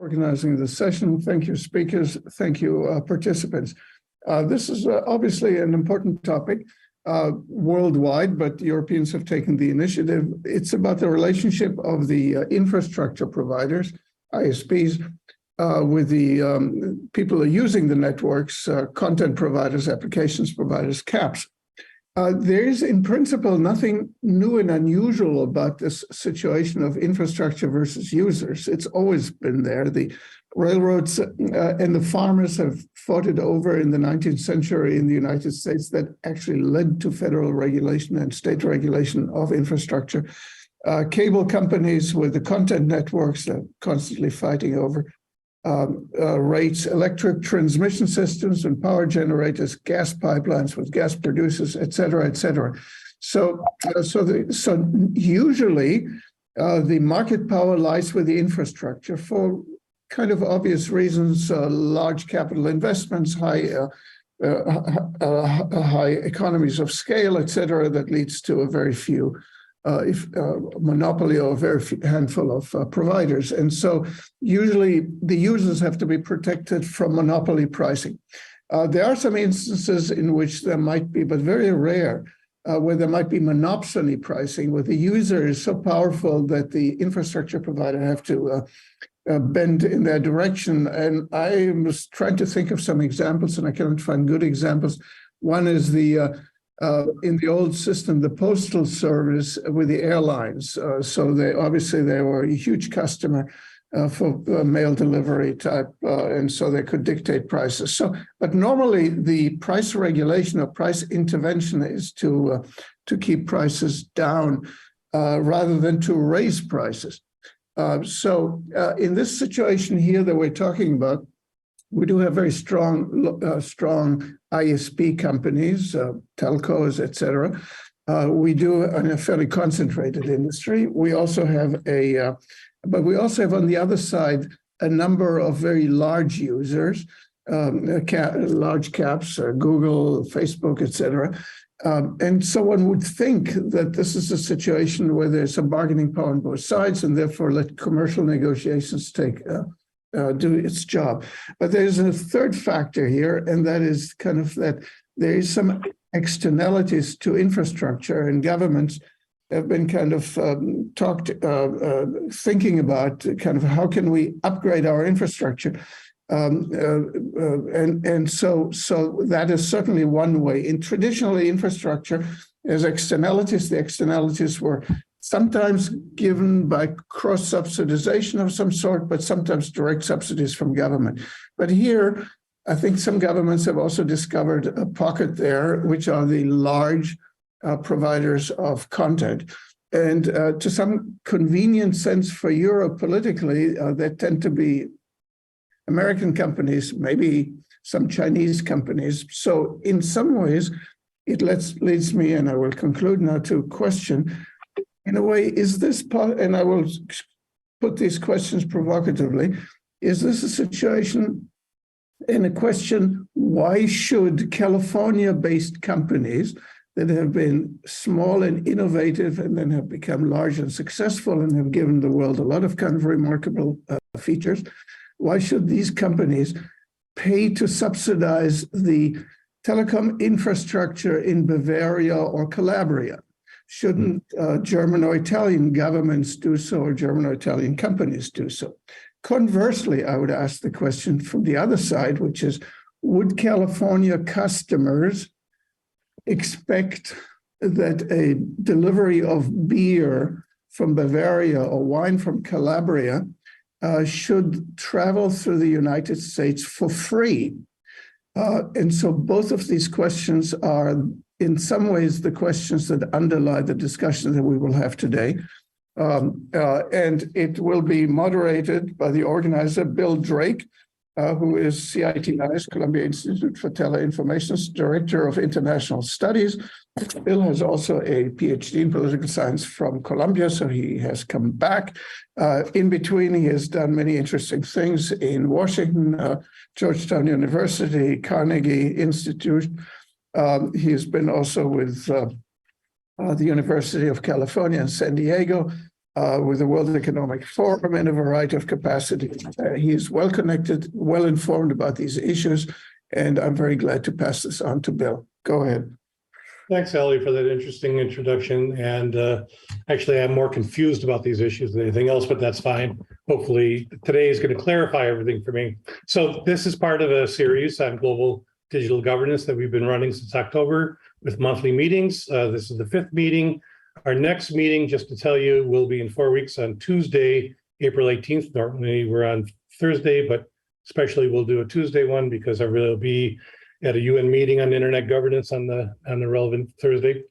Organizing the session. Thank you, speakers. Thank you, participants. This is obviously an important topic worldwide, but Europeans have taken the initiative. It's about the relationship of the infrastructure providers, ISPs, with the people who are using the networks, content providers, applications providers, CAPs. There is, in principle, nothing new and unusual about this situation of infrastructure versus users. It's always been there. The railroads and the farmers have fought it over in the 19th century in the United States. That actually led to federal regulation and state regulation of infrastructure. Cable companies with the content networks are constantly fighting over rates, electric transmission systems and power generators, gas pipelines with gas producers, et cetera, et cetera. So usually the market power lies with the infrastructure for kind of obvious reasons, large capital investments, high economies of scale, et cetera, that leads to a very few monopoly or a very handful of providers. And so usually the users have to be protected from monopoly pricing. There are some instances in which there might be, but very rare, where there might be monopsony pricing, where the user is so powerful that the infrastructure provider have to bend in their direction. And I was trying to think of some examples, and I cannot find good examples. One is in the old system, the postal service with the airlines. So they were a huge customer for mail delivery type, and so they could dictate prices. But normally the price regulation or price intervention is to keep prices down rather than to raise prices. In this situation here that we're talking about, we do have very strong ISP companies, telcos, et cetera. We do in a fairly concentrated industry. We also have but we also have on the other side a number of very large users, large caps, Google, Facebook, et cetera. And so one would think that this is a situation where there's some bargaining power on both sides, and therefore let commercial negotiations do its job. But there's a third factor here, and that is kind of that there is some externalities to infrastructure, and governments have been kind of thinking about kind of how can we upgrade our infrastructure. And so that is certainly one way. In traditionally infrastructure, there's externalities. The externalities were sometimes given by cross-subsidization of some sort, but sometimes direct subsidies from government. But here, I think some governments have also discovered a pocket there, which are the large providers of content. And to some convenient sense for Europe politically, there tend to be American companies, maybe some Chinese companies. So in some ways, it leads me, and I will conclude now, to question, in a way, is this part, and I will put these questions provocatively, is this a situation and a question, why should California-based companies that have been small and innovative and then have become large and successful and have given the world a lot of kind of remarkable features, why should these companies pay to subsidize the telecom infrastructure in Bavaria or Calabria? Shouldn't German or Italian governments do so, or German or Italian companies do so? Conversely, I would ask the question from the other side, which is, would California customers expect that a delivery of beer from Bavaria or wine from Calabria should travel through the United States for free? And so both of these questions are in some ways the questions that underlie the discussion that we will have today. And it will be moderated by the organizer, Bill Drake, who is CITI's, Columbia Institute for Tele-Information's Director of International Studies. Bill has also a PhD in political science from Columbia, so he has come back. In between, he has done many interesting things in Washington, Georgetown University, Carnegie Institute. He has been also with the University of California in San Diego, with the World Economic Forum in a variety of capacities. He is well connected, well informed about these issues, and I'm very glad to pass this on to Bill. Go ahead. Thanks, Ellie, for that interesting introduction. And actually, I'm more confused about these issues than anything else, but that's fine. Hopefully, today is going to clarify everything for me. So this is part of a series on global digital governance that we've been running since October with monthly meetings. This is the 5th meeting. Our next meeting, just to tell you, will be in 4 weeks on Tuesday, April 18th. Normally, we're on Thursday, but especially we'll do a Tuesday one because I will be at a UN meeting on internet governance on the relevant Thursday.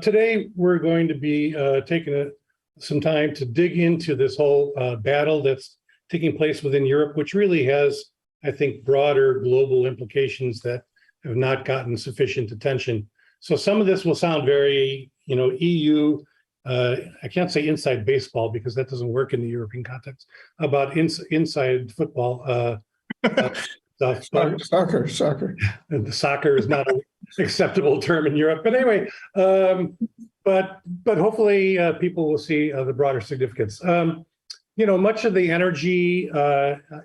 Today, we're going to be taking some time to dig into this whole battle that's taking place within Europe, which really has, I think, broader global implications that have not gotten sufficient attention. So some of this will sound very, EU, I can't say inside baseball because that doesn't work in the European context, about inside football. Soccer. The soccer is not an acceptable term in Europe, but anyway, but hopefully people will see the broader significance. Much of the energy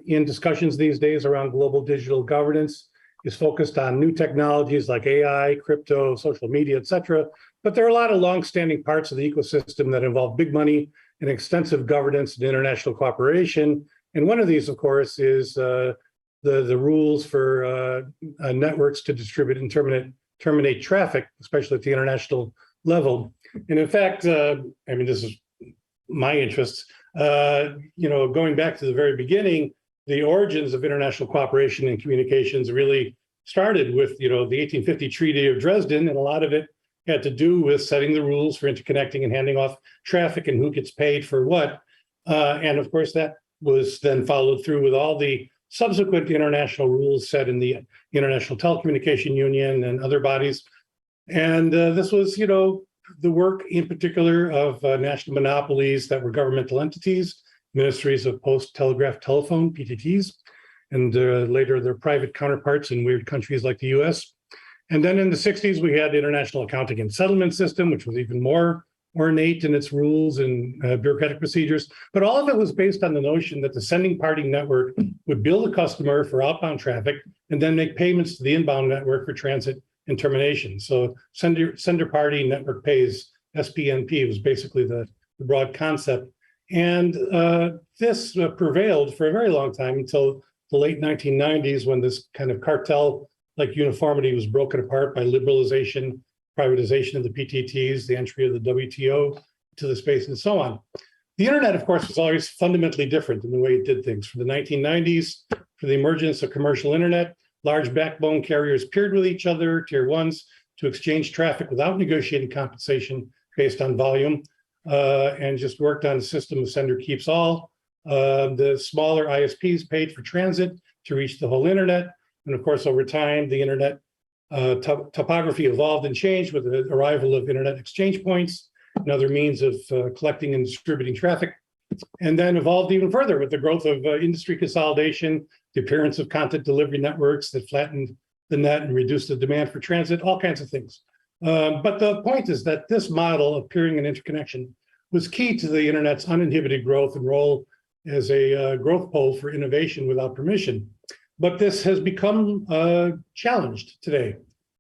in discussions these days around global digital governance is focused on new technologies like AI, crypto, social media, et cetera. But there are a lot of longstanding parts of the ecosystem that involve big money and extensive governance and international cooperation. And one of these, of course, is the rules for networks to distribute and terminate traffic, especially at the international level. And in fact, this is my interests. Going back to the very beginning, the origins of international cooperation and communications really started with, the 1850 Treaty of Dresden, and a lot of it had to do with setting the rules for interconnecting and handing off traffic and who gets paid for what. And of course, that was then followed through with all the subsequent international rules set in the International Telecommunication Union and other bodies. And this was, the work in particular of national monopolies that were governmental entities, ministries of post, telegraph, telephone, PTTs, and later their private counterparts in weird countries like the US. And then in the 60s, we had the International Accounting and Settlement System, which was even more ornate in its rules and bureaucratic procedures. But all of it was based on the notion that the sending party network would bill the customer for outbound traffic and then make payments to the inbound network for transit and termination. So sender party network pays, SPNP was basically the broad concept. And this prevailed for a very long time until the late 1990s, when this kind of cartel-like uniformity was broken apart by liberalization, privatization of the PTTs, the entry of the WTO to the space, and so on. The internet, of course, was always fundamentally different in the way it did things. For the 1990s, for the emergence of commercial internet, large backbone carriers peered with each other, tier ones, to exchange traffic without negotiating compensation based on volume, and just worked on a system of sender keeps all. The smaller ISPs paid for transit to reach the whole internet. And of course, over time, the internet topography evolved and changed with the arrival of internet exchange points and other means of collecting and distributing traffic, and then evolved even further with the growth of industry consolidation, the appearance of content delivery networks that flattened the net and reduced the demand for transit, all kinds of things. But the point is that this model of peering and interconnection was key to the internet's uninhibited growth and role as a growth pole for innovation without permission. But this has become challenged today.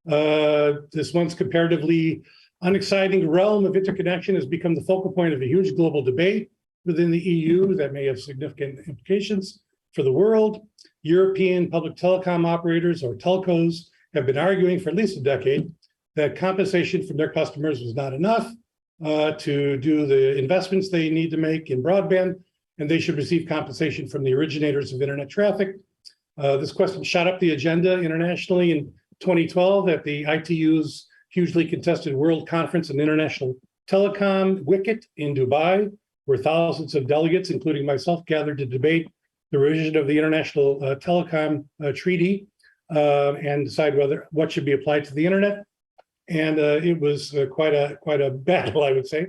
This once comparatively unexciting realm of interconnection has become the focal point of a huge global debate within the EU that may have significant implications for the world. European public telecom operators, or telcos, have been arguing for at least a decade that compensation from their customers was not enough to do the investments they need to make in broadband, and they should receive compensation from the originators of internet traffic. This question shot up the agenda internationally in 2012 at the ITU's hugely contested World Conference on International Telecom, WICIT, in Dubai, where thousands of delegates, including myself, gathered to debate the revision of the International Telecom Treaty and decide what should be applied to the internet. And it was quite a battle, I would say.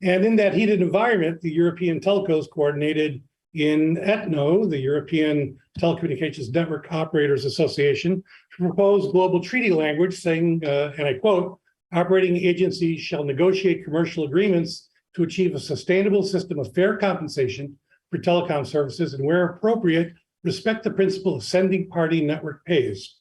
And in that heated environment, the European telcos coordinated in ETNO, the European Telecommunications Network Operators Association, to propose global treaty language saying, and I quote, operating agencies shall negotiate commercial agreements to achieve a sustainable system of fair compensation for telecom services and, where appropriate, respect the principle of sending party network pays.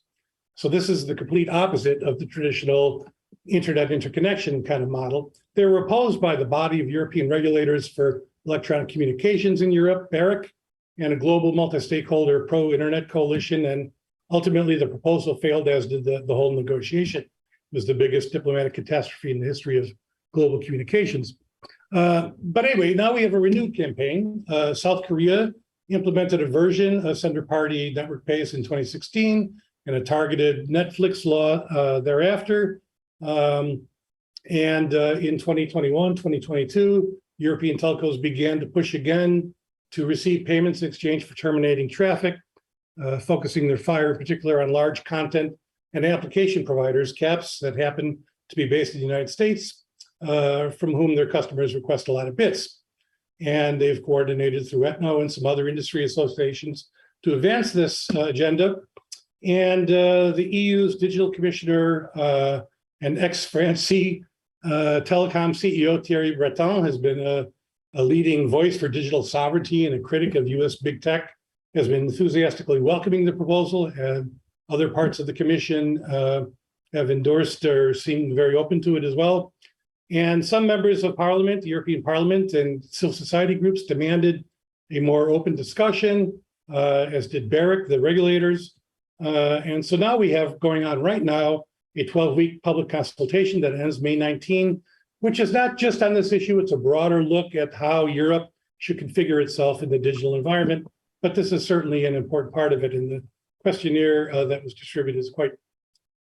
So this is the complete opposite of the traditional internet interconnection kind of model. They were opposed by the body of European regulators for electronic communications in Europe, Berg, and a global multi-stakeholder pro-internet coalition. And ultimately, the proposal failed, as did the whole negotiation. It was the biggest diplomatic catastrophe in the history of global communications. But anyway, now we have a renewed campaign. South Korea implemented a version of sender party network pays in 2016 and a targeted Netflix law thereafter. In 2021, 2022, European telcos began to push again to receive payments in exchange for terminating traffic, focusing their fire in particular on large content and application providers, CAPs, that happen to be based in the United States, from whom their customers request a lot of bits. And they've coordinated through ETNO and some other industry associations to advance this agenda. And the EU's digital commissioner and ex-Francie telecom CEO Thierry Breton has been a leading voice for digital sovereignty and a critic of US big tech, has been enthusiastically welcoming the proposal, and other parts of the commission have endorsed or seemed very open to it as well. And some members of Parliament, the European Parliament, and civil society groups demanded a more open discussion, as did Berg, the regulators. And so now we have going on right now a 12-week public consultation that ends May 19, which is not just on this issue, it's a broader look at how Europe should configure itself in the digital environment. But this is certainly an important part of it, and the questionnaire that was distributed is quite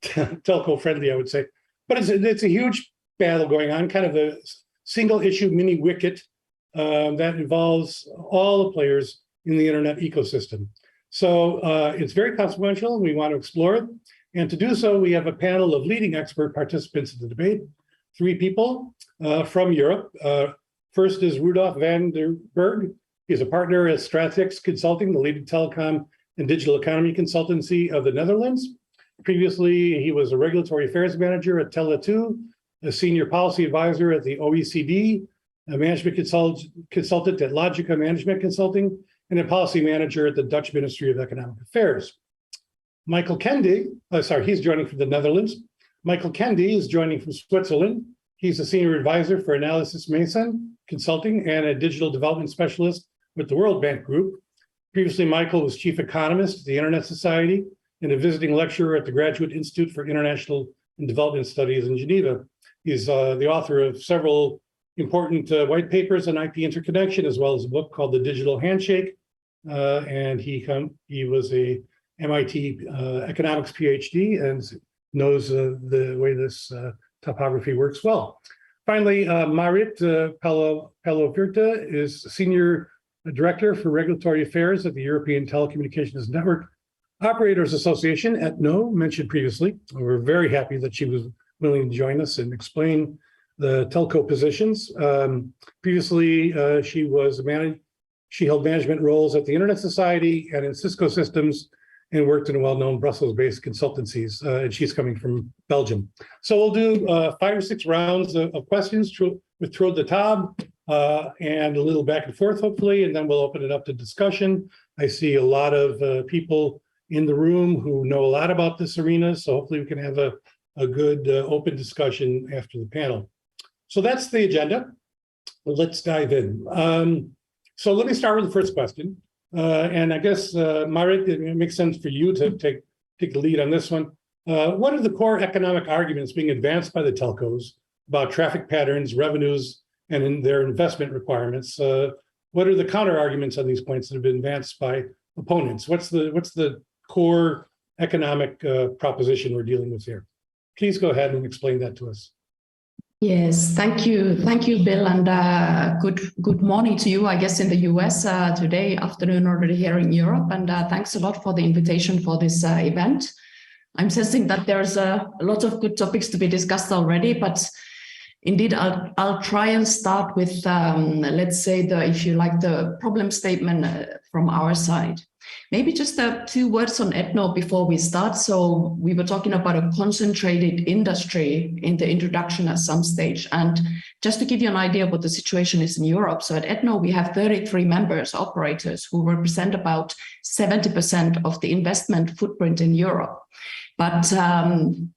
telco-friendly, I would say. But it's a huge battle going on, kind of a single issue mini wicket that involves all the players in the internet ecosystem. So it's very consequential, and we want to explore it. And to do so, we have a panel of leading expert participants in the debate, 3 people from Europe. First is Rudolf van der Berg. He's a partner at Stratix Consulting, the leading telecom and digital economy consultancy of the Netherlands. Previously, he was a regulatory affairs manager at Tele2, a senior policy advisor at the OECD, a management consultant at Logica Management Consulting, and a policy manager at the Dutch Ministry of Economic Affairs. Michael Kende, he's joining from the Netherlands. Michael Kende is joining from Switzerland. He's a senior advisor for Analysys Consulting and a digital development specialist with the World Bank Group. Previously, Michael was chief economist at the Internet Society and a visiting lecturer at the Graduate Institute for International and Development Studies in Geneva. He's the author of several important white papers on IP interconnection, as well as a book called The Digital Handshake. And he was a MIT economics PhD and knows the way this topography works well. Finally, Maarit Palovirta is Senior Director for Regulatory Affairs at the European Telecommunications Network Operators Association, ETNO, mentioned previously. We're very happy that she was willing to join us and explain the telco positions. Previously, she held management roles at the Internet Society and in Cisco Systems, and worked in well-known Brussels-based consultancies, and she's coming from Belgium. So we'll do 5 or 6 rounds of questions with Tour de Table and a little back and forth, hopefully, and then we'll open it up to discussion. I see a lot of people in the room who know a lot about this arena, so hopefully we can have a good open discussion after the panel. So that's the agenda. Let's dive in. So let me start with the first question. And I guess, Maarit, it makes sense for you to take the lead on this one. What are the core economic arguments being advanced by the telcos about traffic patterns, revenues, and in their investment requirements? What are the counter arguments on these points that have been advanced by opponents? What's the core economic proposition we're dealing with here? Please go ahead and explain that to us. Yes, thank you, Bill, and good morning to you, I guess, in the US today, afternoon already here in Europe, and thanks a lot for the invitation for this event. I'm sensing that there's a lot of good topics to be discussed already, but indeed, I'll try and start with, let's say, if you like, the problem statement from our side. Maybe just 2 words on ETNO before we start. So we were talking about a concentrated industry in the introduction at some stage. And just to give you an idea of what the situation is in Europe. So at ETNO, we have 33 members, operators, who represent about 70% of the investment footprint in Europe. But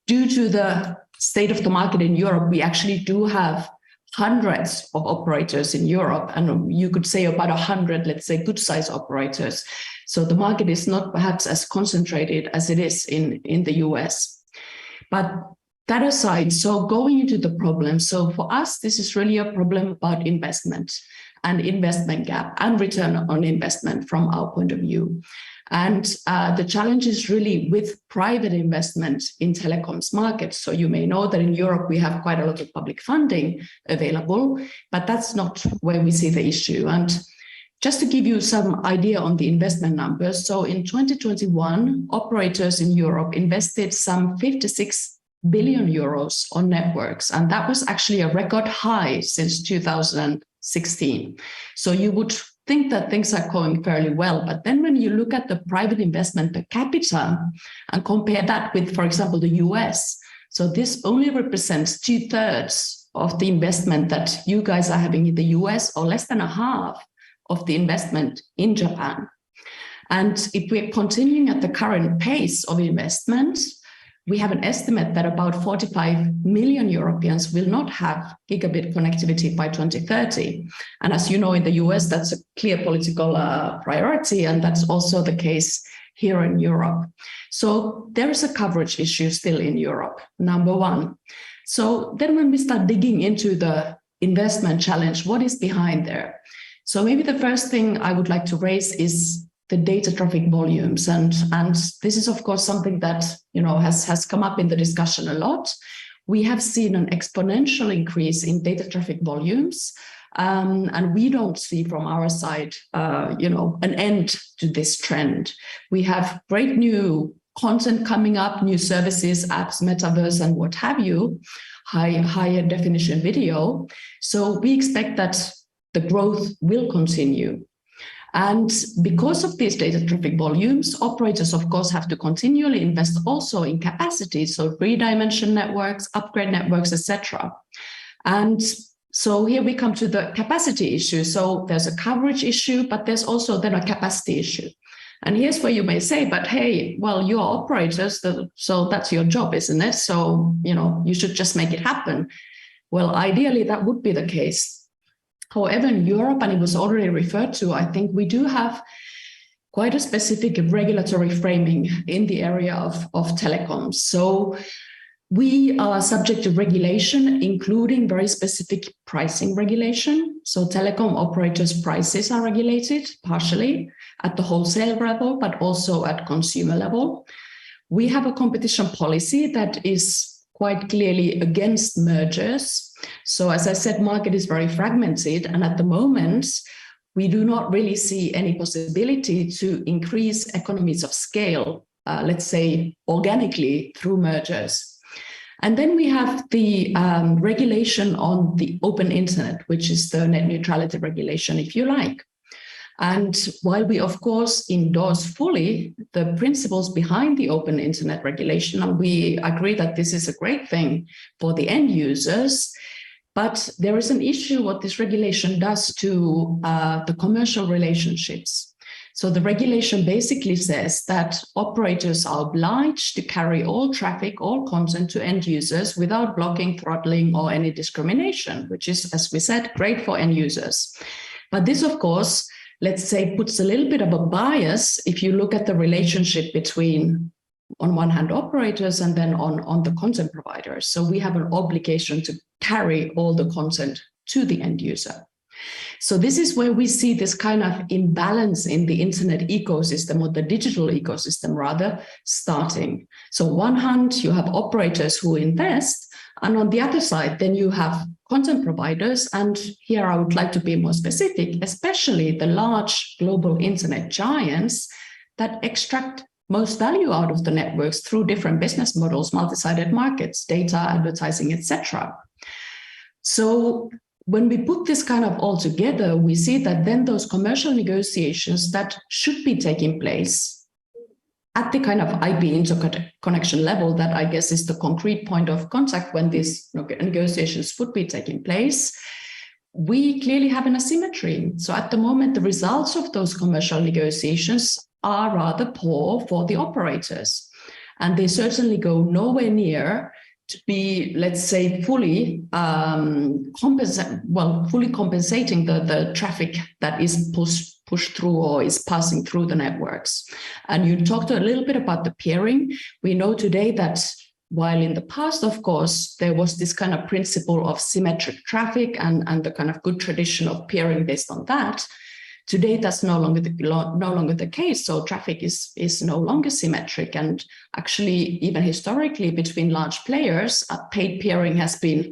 due to the state of the market in Europe, we actually do have hundreds of operators in Europe, and you could say about 100, let's say, good size operators. So the market is not perhaps as concentrated as it is in the US. But that aside, so going into the problem, so for us, this is really a problem about investment and investment gap and return on investment from our point of view. And the challenge is really with private investment in telecoms markets. So you may know that in Europe, we have quite a lot of public funding available, but that's not where we see the issue. And just to give you some idea on the investment numbers, so in 2021, operators in Europe invested some 56 billion euros on networks, and that was actually a record high since 2016. So you would think that things are going fairly well, but then when you look at the private investment per capita and compare that with, for example, the US, so this only represents 2/3 of the investment that you guys are having in the US, or less than a half of the investment in Japan. And if we're continuing at the current pace of investment, we have an estimate that about 45 million Europeans will not have gigabit connectivity by 2030. And as you know, in the US, that's a clear political priority, and that's also the case here in Europe. So there is a coverage issue still in Europe, number one. So then when we start digging into the investment challenge, what is behind there? So maybe the first thing I would like to raise is the data traffic volumes. And this is, of course, something that has come up in the discussion a lot. We have seen an exponential increase in data traffic volumes. And we don't see from our side, an end to this trend. We have great new content coming up, new services, apps, metaverse, and what have you, higher definition video. So we expect that the growth will continue. And because of these data traffic volumes, operators, of course, have to continually invest also in capacity, so redimension networks, upgrade networks, etc. And so here we come to the capacity issue. So there's a coverage issue, but there's also then a capacity issue. And here's where you may say, but hey, well, you're operators, so that's your job, isn't it? So, you should just make it happen. Well, ideally, that would be the case. However, in Europe, and it was already referred to, I think we do have quite a specific regulatory framing in the area of telecoms. So we are subject to regulation, including very specific pricing regulation. So telecom operators' prices are regulated partially at the wholesale level, but also at consumer level. We have a competition policy that is quite clearly against mergers. So as I said, market is very fragmented, and at the moment, we do not really see any possibility to increase economies of scale, let's say organically through mergers. And then we have the regulation on the open internet, which is the net neutrality regulation, if you like. And while we, of course, endorse fully the principles behind the open internet regulation, and we agree that this is a great thing for the end users, but there is an issue what this regulation does to the commercial relationships. So the regulation basically says that operators are obliged to carry all traffic, all content to end users without blocking, throttling, or any discrimination, which is, as we said, great for end users. But this, of course, let's say, puts a little bit of a bias if you look at the relationship between, on one hand, operators and then on the content providers. So we have an obligation to carry all the content to the end user. So this is where we see this kind of imbalance in the internet ecosystem, or the digital ecosystem rather, starting. So on one hand, you have operators who invest, and on the other side, then you have content providers. And here I would like to be more specific, especially the large global internet giants that extract most value out of the networks through different business models, multi-sided markets, data, advertising, etc. So when we put this kind of all together, we see that then those commercial negotiations that should be taking place at the kind of IP interconnection level, that I guess is the concrete point of contact when these negotiations would be taking place, we clearly have an asymmetry. So at the moment, the results of those commercial negotiations are rather poor for the operators. And they certainly go nowhere near to be, let's say, fully compensating the traffic that is pushed through or is passing through the networks. And you talked a little bit about the peering. We know today that while in the past, of course, there was this kind of principle of symmetric traffic and the kind of good tradition of peering based on that, today that's no longer the case. So traffic is no longer symmetric, and actually even historically between large players, paid peering has been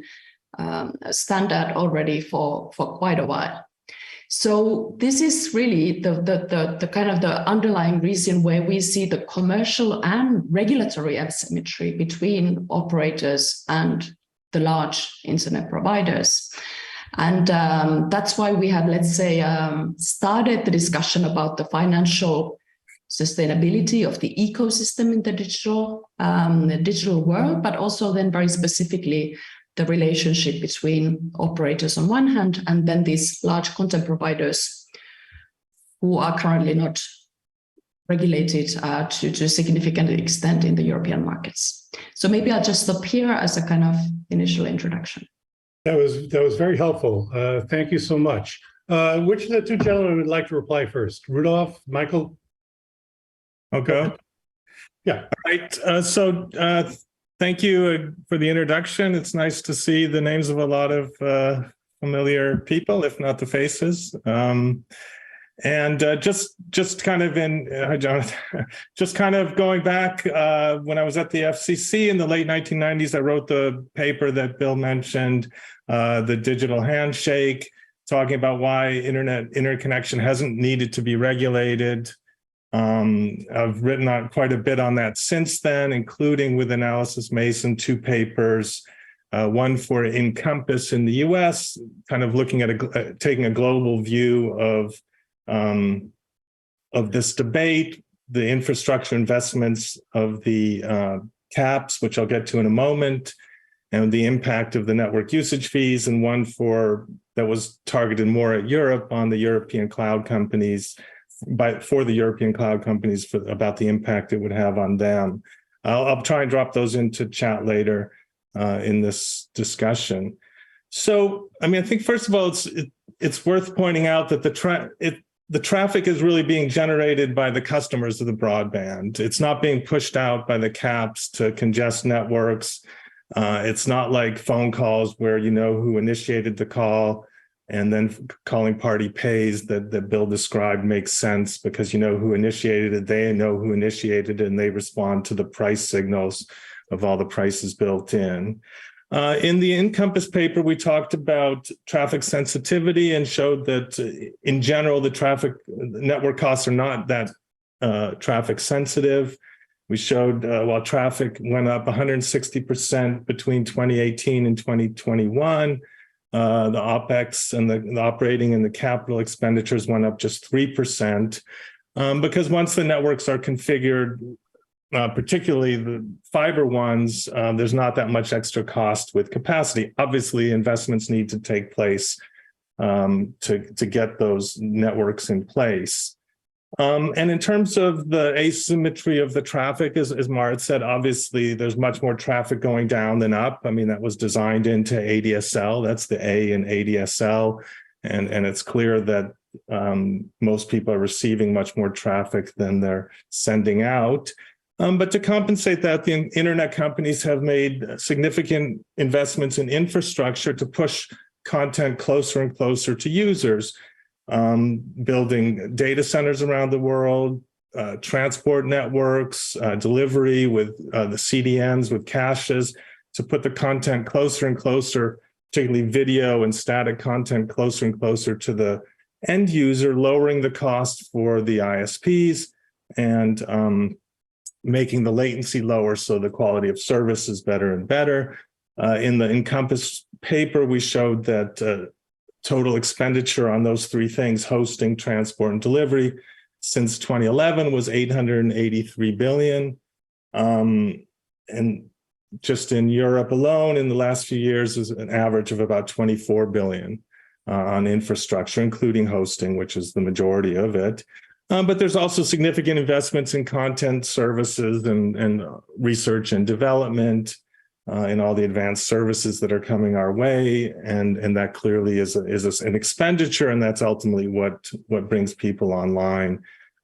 a standard already for quite a while. So this is really the kind of the underlying reason where we see the commercial and regulatory asymmetry between operators and the large internet providers. And that's why we have, let's say, started the discussion about the financial sustainability of the ecosystem in the digital world, but also then very specifically the relationship between operators on one hand and then these large content providers who are currently not regulated to a significant extent in the European markets. So maybe I'll just stop here as a kind of initial introduction. That was very helpful. Thank you so much. Which of the two gentlemen would like to reply first? Rudolf, Michael? Okay. Yeah. All right. Thank you for the introduction. It's nice to see the names of a lot of familiar people, if not the faces. Just kind of hi, Jonathan. Just kind of going back when I was at the FCC in the late 1990s, I wrote the paper that Bill mentioned, the digital handshake, talking about why interconnection hasn't needed to be regulated. I've written on quite a bit on that since then, including with Analysys Mason, 2 papers, one for Encompass in the US, kind of looking at taking a global view of this debate, the infrastructure investments of the caps, which I'll get to in a moment, and the impact of the network usage fees, and one that was targeted more at Europe on the European cloud companies, for the European cloud companies, about the impact it would have on them. I'll try and drop those into chat later in this discussion. So, I mean, I think first of all, it's worth pointing out that the traffic is really being generated by the customers of the broadband. It's not being pushed out by the caps to congest networks. It's not like phone calls where you know who initiated the call, and then calling party pays that Bill described makes sense because you know who initiated it, they know who initiated it, and they respond to the price signals of all the prices built in. In the Encompass paper, we talked about traffic sensitivity and showed that in general, the network costs are not that traffic sensitive. We showed while traffic went up 160% between 2018 and 2021, the OpEx and the operating and the capital expenditures went up just 3%, because once the networks are configured, particularly the fiber ones, there's not that much extra cost with capacity. Obviously, investments need to take place to get those networks in place. And in terms of the asymmetry of the traffic, as Maarit said, obviously there's much more traffic going down than up. I mean, that was designed into ADSL. That's the A in ADSL. And it's clear that most people are receiving much more traffic than they're sending out. But to compensate that, the internet companies have made significant investments in infrastructure to push content closer and closer to users. Building data centers around the world, transport networks, delivery with the CDNs, with caches, to put the content closer and closer, particularly video and static content closer and closer to the end user, lowering the cost for the ISPs and making the latency lower so the quality of service is better and better. In the Encompass paper, we showed that total expenditure on those three things, hosting, transport, and delivery, since 2011 was 883 billion. And just in Europe alone, in the last few years, is an average of about 24 billion on infrastructure, including hosting, which is the majority of it. But there's also significant investments in content services and research and development in all the advanced services that are coming our way. And that clearly is an expenditure, and that's ultimately what brings people online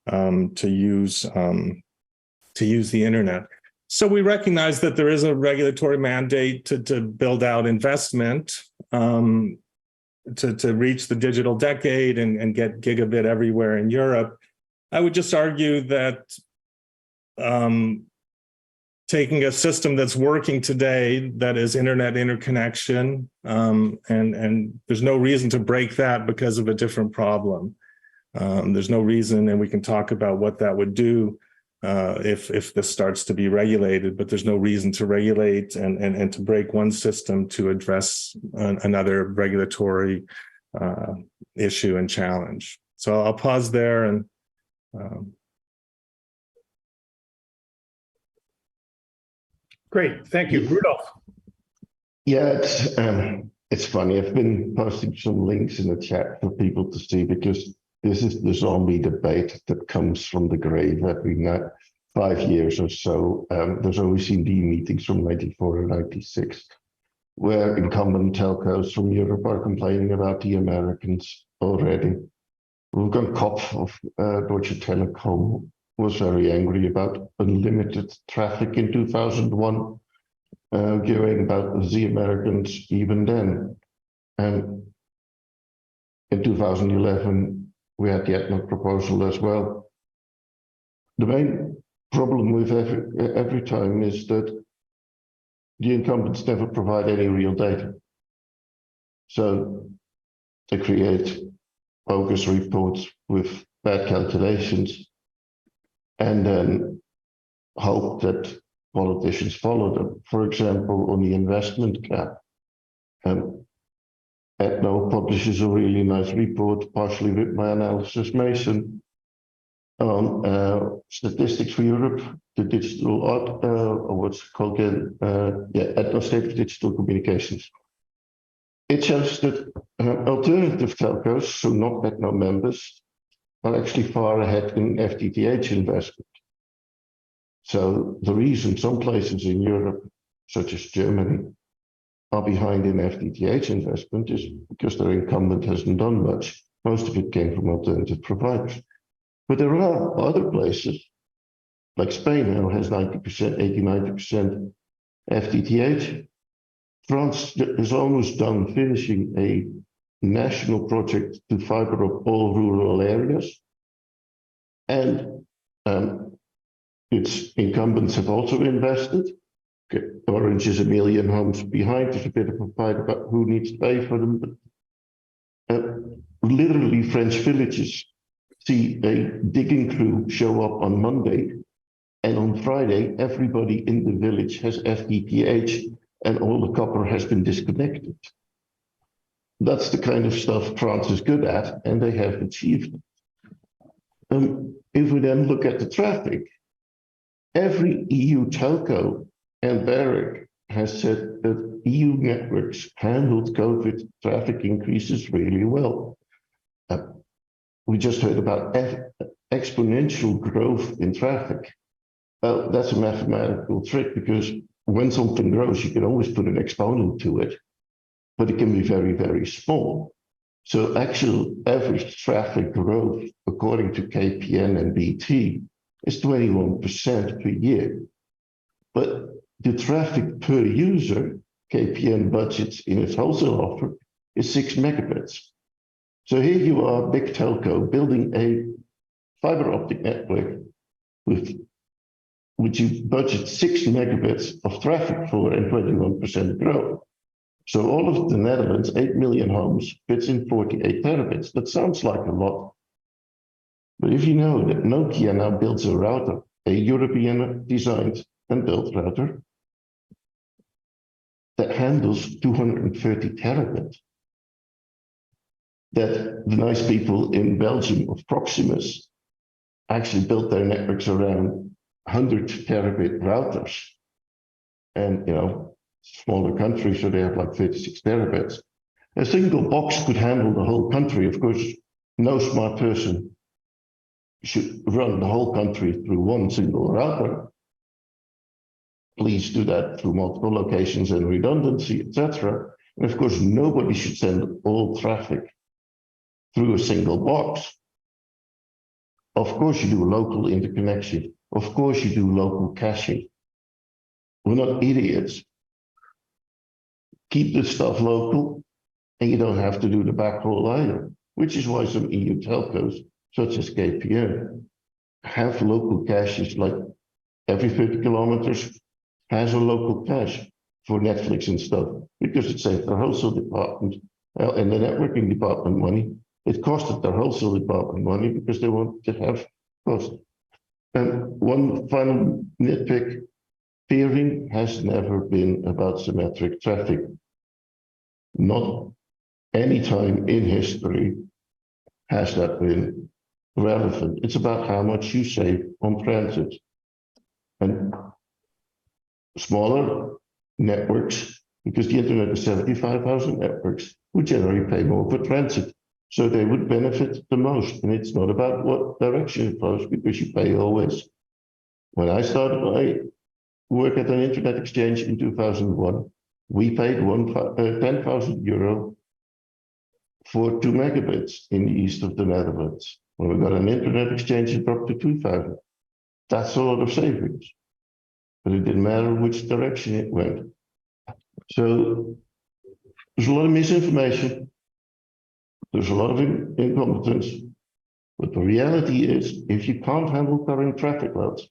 to use the internet. So we recognize that there is a regulatory mandate to build out investment to reach the digital decade and get gigabit everywhere in Europe. I would just argue that taking a system that's working today, that is internet interconnection, and there's no reason to break that because of a different problem. There's no reason, and we can talk about what that would do if this starts to be regulated, but there's no reason to regulate and to break one system to address another regulatory issue and challenge. So I'll pause there and Great, thank you. Rudolf. Yeah, it's funny. I've been posting some links in the chat for people to see, because this is the zombie debate that comes from the grave every 5 years or so. There's OECD meetings from 94 and 96, where incumbent telcos from Europe are complaining about the Americans already. Wolfgang Kopf of Deutsche Telekom was very angry about unlimited traffic in 2001, giving about the Americans even then. And in 2011, we had the ETNO proposal as well. The main problem with every time is that the incumbents never provide any real data. So they create bogus reports with bad calculations and then hope that politicians follow them. For example, on the investment cap, ETNO publishes a really nice report, partially written by Analysys Mason, on statistics for Europe, the digital, or what's called again, ETNO State of Digital Communications. It shows that alternative telcos, so not ETNO members, are actually far ahead in FTTH investment. So the reason some places in Europe, such as Germany, are behind in FTTH investment is because their incumbent hasn't done much. Most of it came from alternative providers. But there are other places, like Spain now has 90%, 80-90% FTTH. France is almost done finishing a national project to fiber up all rural areas. And its incumbents have also invested. Orange is 1 million homes behind. There's a bit of a fight about who needs to pay for them. But literally, French villages see a digging crew show up on Monday, and on Friday, everybody in the village has FTTH, and all the copper has been disconnected. That's the kind of stuff France is good at, and they have achieved. If we then look at the traffic, every EU telco and Berg has said that EU networks handled COVID traffic increases really well. We just heard about exponential growth in traffic. Well, that's a mathematical trick, because when something grows, you can always put an exponent to it, but it can be very, very small. So actual average traffic growth, according to KPN and BT, is 21% per year. But the traffic per user, KPN budgets in its wholesale offer, is 6 megabits. So here you are, big telco, building a fiber optic network with which you budget 6 megabits of traffic for and 21% growth. So all of the Netherlands, 8 million homes, fits in 48 terabits. That sounds like a lot. But if you know that Nokia now builds a router, a European designed and built router, that handles 230 terabits. that the nice people in Belgium of Proximus actually built their networks around 100 terabit routers. And, smaller countries, so they have like 36 terabits. A single box could handle the whole country. Of course, no smart person should run the whole country through one single router. Please do that through multiple locations and redundancy, etc. And of course, nobody should send all traffic through a single box. Of course, you do local interconnection. Of course, you do local caching. We're not idiots. Keep this stuff local, and you don't have to do the backhaul either, which is why some EU telcos, such as KPN, have local caches, like every 30 kilometers has a local cache for Netflix and stuff, because it saved their wholesale department and the networking department money. It costed their wholesale department money because they wanted to have cost. And one final nitpick, peering has never been about symmetric traffic. Not any time in history has that been relevant. It's about how much you save on transit. And smaller networks, because the internet is 75,000 networks, would generally pay more for transit. So they would benefit the most. And it's not about what direction it flows, because you pay always. When I started my work at an internet exchange in 2001, we paid 10,000 euro for 2 megabits in the east of the Netherlands. When we got an internet exchange, it dropped to 2,000. That's a lot of savings, but it didn't matter which direction it went. So there's a lot of misinformation. There's a lot of incompetence. But the reality is, if you can't handle current traffic loads,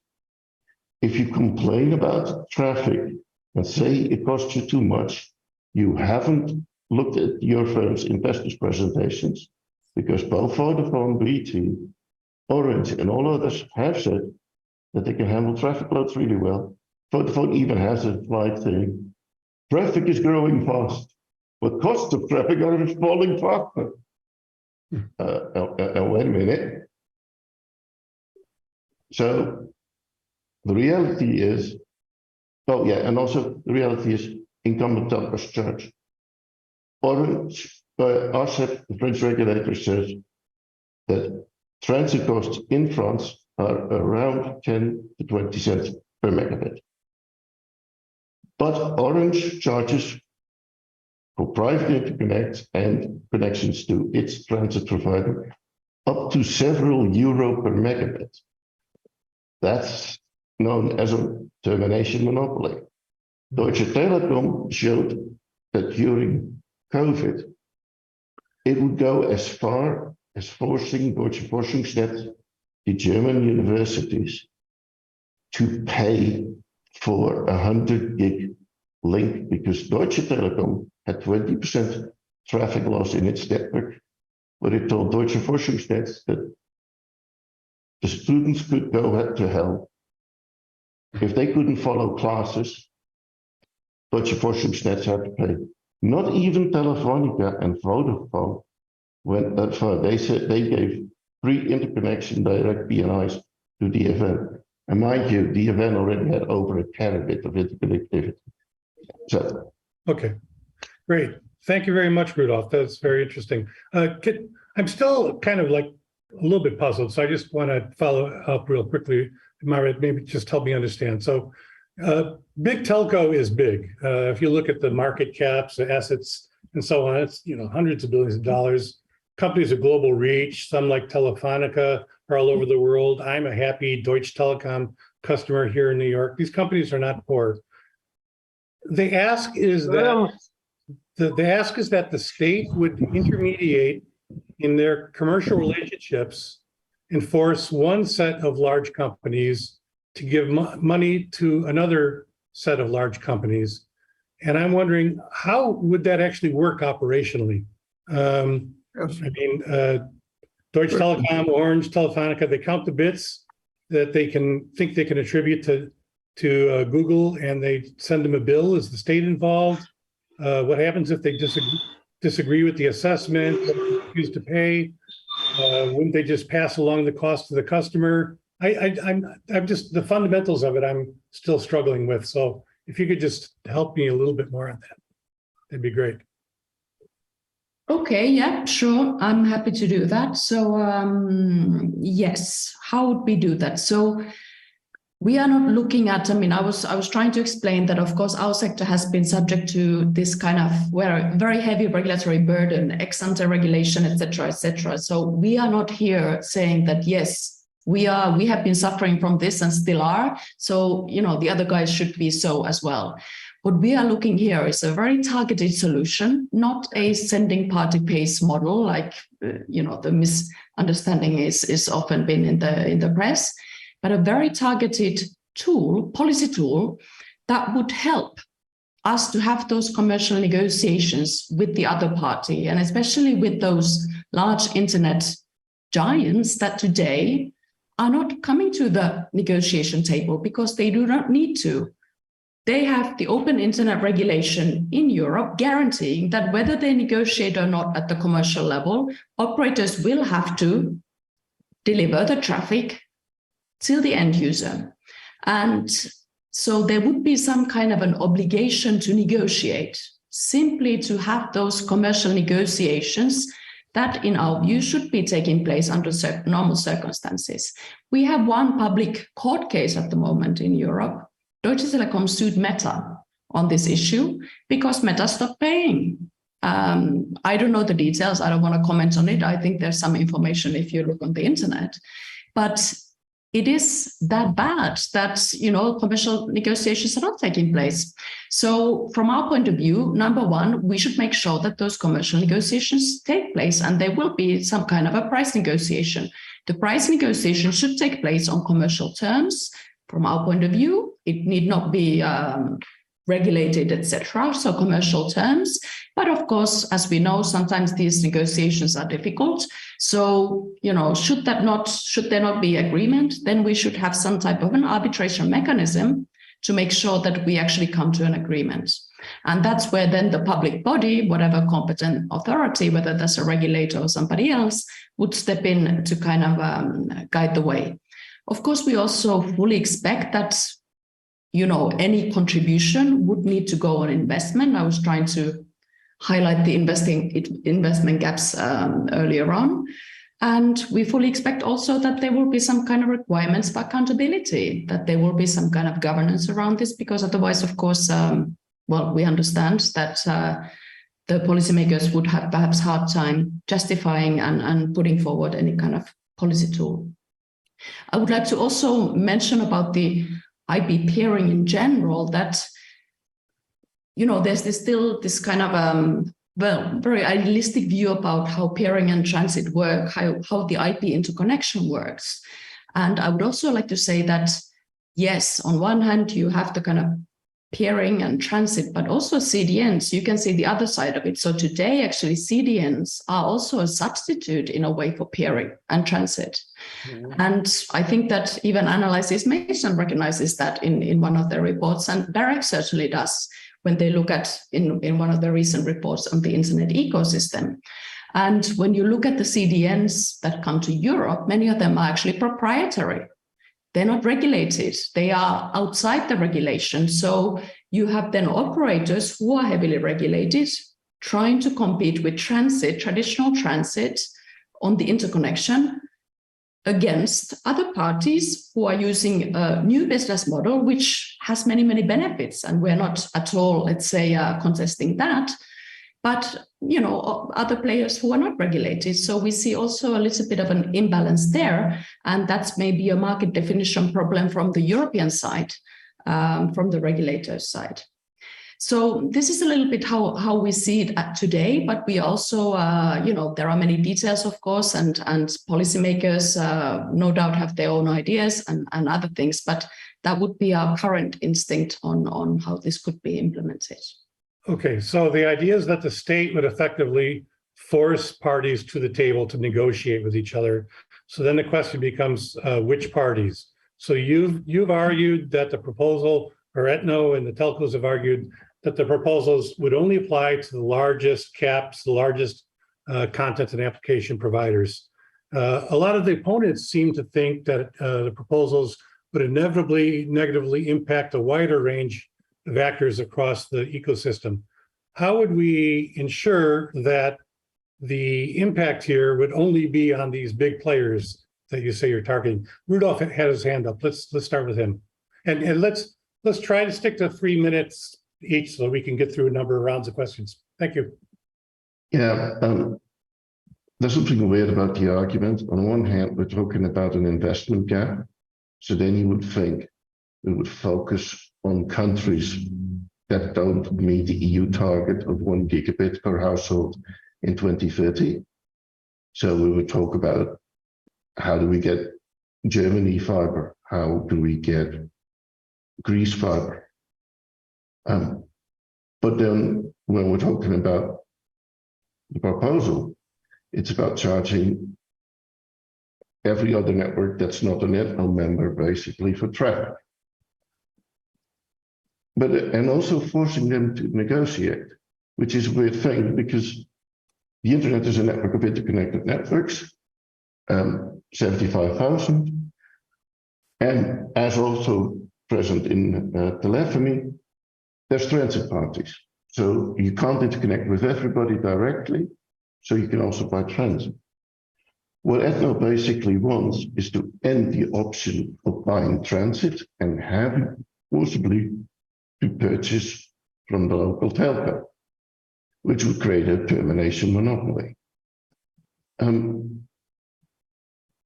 if you complain about traffic and say it costs you too much, you haven't looked at your firm's investors' presentations, because both Vodafone, BT, Orange, and all others have said that they can handle traffic loads really well. Vodafone even has a slide saying, traffic is growing fast, but costs of traffic are falling faster. Wait a minute. So the reality is, oh yeah, and also the reality is incumbent telcos charge. Orange, ARCEP, the French regulator, says that transit costs in France are around 10 to 20 cents per megabit. But Orange charges for private interconnects and connections to its transit provider up to several euro per megabit. That's known as a termination monopoly. Deutsche Telekom showed that during COVID, it would go as far as forcing Deutsche Forschungsnetz, the German universities, to pay for 100 gig link, because Deutsche Telekom had 20% traffic loss in its network, but it told Deutsche Forschungsnetz that the students could go to hell if they couldn't follow classes. Deutsche Forschungsnetz had to pay. Not even Telefonica and Vodafone went that far. They said they gave free interconnection direct BNIs to DFN. And mind you, DFN already had over a terabit of interconnectivity. So, okay, great. Thank you very much, Rudolf. That's very interesting. I'm still kind of like a little bit puzzled, so I just want to follow up real quickly. Maarit, maybe just help me understand. So big telco is big. If you look at the market caps, the assets, and so on, it's hundreds of billions of dollars. Companies of global reach, some like Telefonica are all over the world. I'm a happy Deutsche Telekom customer here in New York. These companies are not poor. The ask is that the state would intermediate in their commercial relationships and force one set of large companies to give money to another set of large companies. And I'm wondering, how would that actually work operationally? Yes. I mean, Deutsche Telekom, Orange, Telefonica, they count the bits that they think they can attribute to Google, and they send them a bill. Is the state involved? What happens if they disagree with the assessment, refuse to pay? Wouldn't they just pass along the cost to the customer? I'm just, the fundamentals of it, I'm still struggling with. So if you could just help me a little bit more on that, that'd be great. Okay, yeah, sure. I'm happy to do that. So yes, how would we do that? So we are not looking at, I mean, I was trying to explain that, of course, our sector has been subject to this kind of very heavy regulatory burden, ex-ante regulation, et cetera, et cetera. So we are not here saying that, yes, we have been suffering from this and still are. So, you know, the other guys should be so as well. What we are looking here is a very targeted solution, not a sending party pays model, like, you know, the misunderstanding is often been in the press, but a very targeted tool, policy tool, that would help us to have those commercial negotiations with the other party, and especially with those large internet giants that today are not coming to the negotiation table because they do not need to. They have the open internet regulation in Europe guaranteeing that whether they negotiate or not at the commercial level, operators will have to deliver the traffic till the end user. And so there would be some kind of an obligation to negotiate, simply to have those commercial negotiations that, in our view, should be taking place under normal circumstances. We have one public court case at the moment in Europe. Deutsche Telekom sued Meta on this issue because Meta stopped paying. I don't know the details. I don't want to comment on it. I think there's some information if you look on the internet. But it is that bad that, you know, commercial negotiations are not taking place. So from our point of view, number one, we should make sure that those commercial negotiations take place, and there will be some kind of a price negotiation. The price negotiation should take place on commercial terms. From our point of view, it need not be regulated, etc. So commercial terms. But of course, as we know, sometimes these negotiations are difficult. So, you know, should there not be agreement, then we should have some type of an arbitration mechanism to make sure that we actually come to an agreement. And that's where then the public body, whatever competent authority, whether that's a regulator or somebody else, would step in to kind of guide the way. Of course, we also fully expect that, you know, any contribution would need to go on investment. I was trying to highlight the investment gaps earlier on. And we fully expect also that there will be some kind of requirements for accountability, that there will be some kind of governance around this, because otherwise, of course, well, we understand that the policymakers would have perhaps hard time justifying and putting forward any kind of policy tool. I would like to also mention about the IP peering in general that, you know, there's still this kind of well, very idealistic view about how peering and transit work, how the IP interconnection works. And I would also like to say that, yes, on one hand, you have the kind of peering and transit, but also CDNs, you can see the other side of it. So today, actually, CDNs are also a substitute in a way for peering and transit. Mm-hmm. And I think that even Analysys recognizes that in one of their reports, and Berg certainly does when they look at in one of the recent reports on the internet ecosystem. And when you look at the CDNs that come to Europe, many of them are actually proprietary. They're not regulated. They are outside the regulation. So you have then operators who are heavily regulated, trying to compete with transit, traditional transit, on the interconnection against other parties who are using a new business model, which has many, many benefits. And we're not at all, let's say, contesting that. But, you know, other players who are not regulated. So we see also a little bit of an imbalance there. And that's maybe a market definition problem from the European side, from the regulator's side. So this is a little bit how we see it today, but we also, you know, there are many details, of course, and policymakers no doubt have their own ideas and other things, but that would be our current instinct on how this could be implemented. Okay, so the idea is that the state would effectively force parties to the table to negotiate with each other. So then the question becomes which parties? So you've argued that the proposal, or ETNO and the telcos have argued that the proposals would only apply to the largest caps, the largest content and application providers. A lot of the opponents seem to think that the proposals would inevitably negatively impact a wider range of actors across the ecosystem. How would we ensure that the impact here would only be on these big players that you say you're targeting? Rudolf had his hand up. Let's start with him, and let's try to stick to 3 minutes each so we can get through a number of rounds of questions. Thank you. Yeah, there's something weird about the argument. On one hand, we're talking about an investment gap. So then you would think we would focus on countries that don't meet the EU target of 1 gigabit per household in 2030. So we would talk about how do we get Germany fiber? How do we get Greece fiber? But then when we're talking about the proposal, it's about charging every other network that's not an ETNO member basically for traffic. And also forcing them to negotiate, which is a weird thing because the internet is a network of interconnected networks, 75,000. And as also present in telephony, there's transit parties. So you can't interconnect with everybody directly, so you can also buy transit. What ETNO basically wants is to end the option of buying transit and having possibly to purchase from the local telco, which would create a termination monopoly.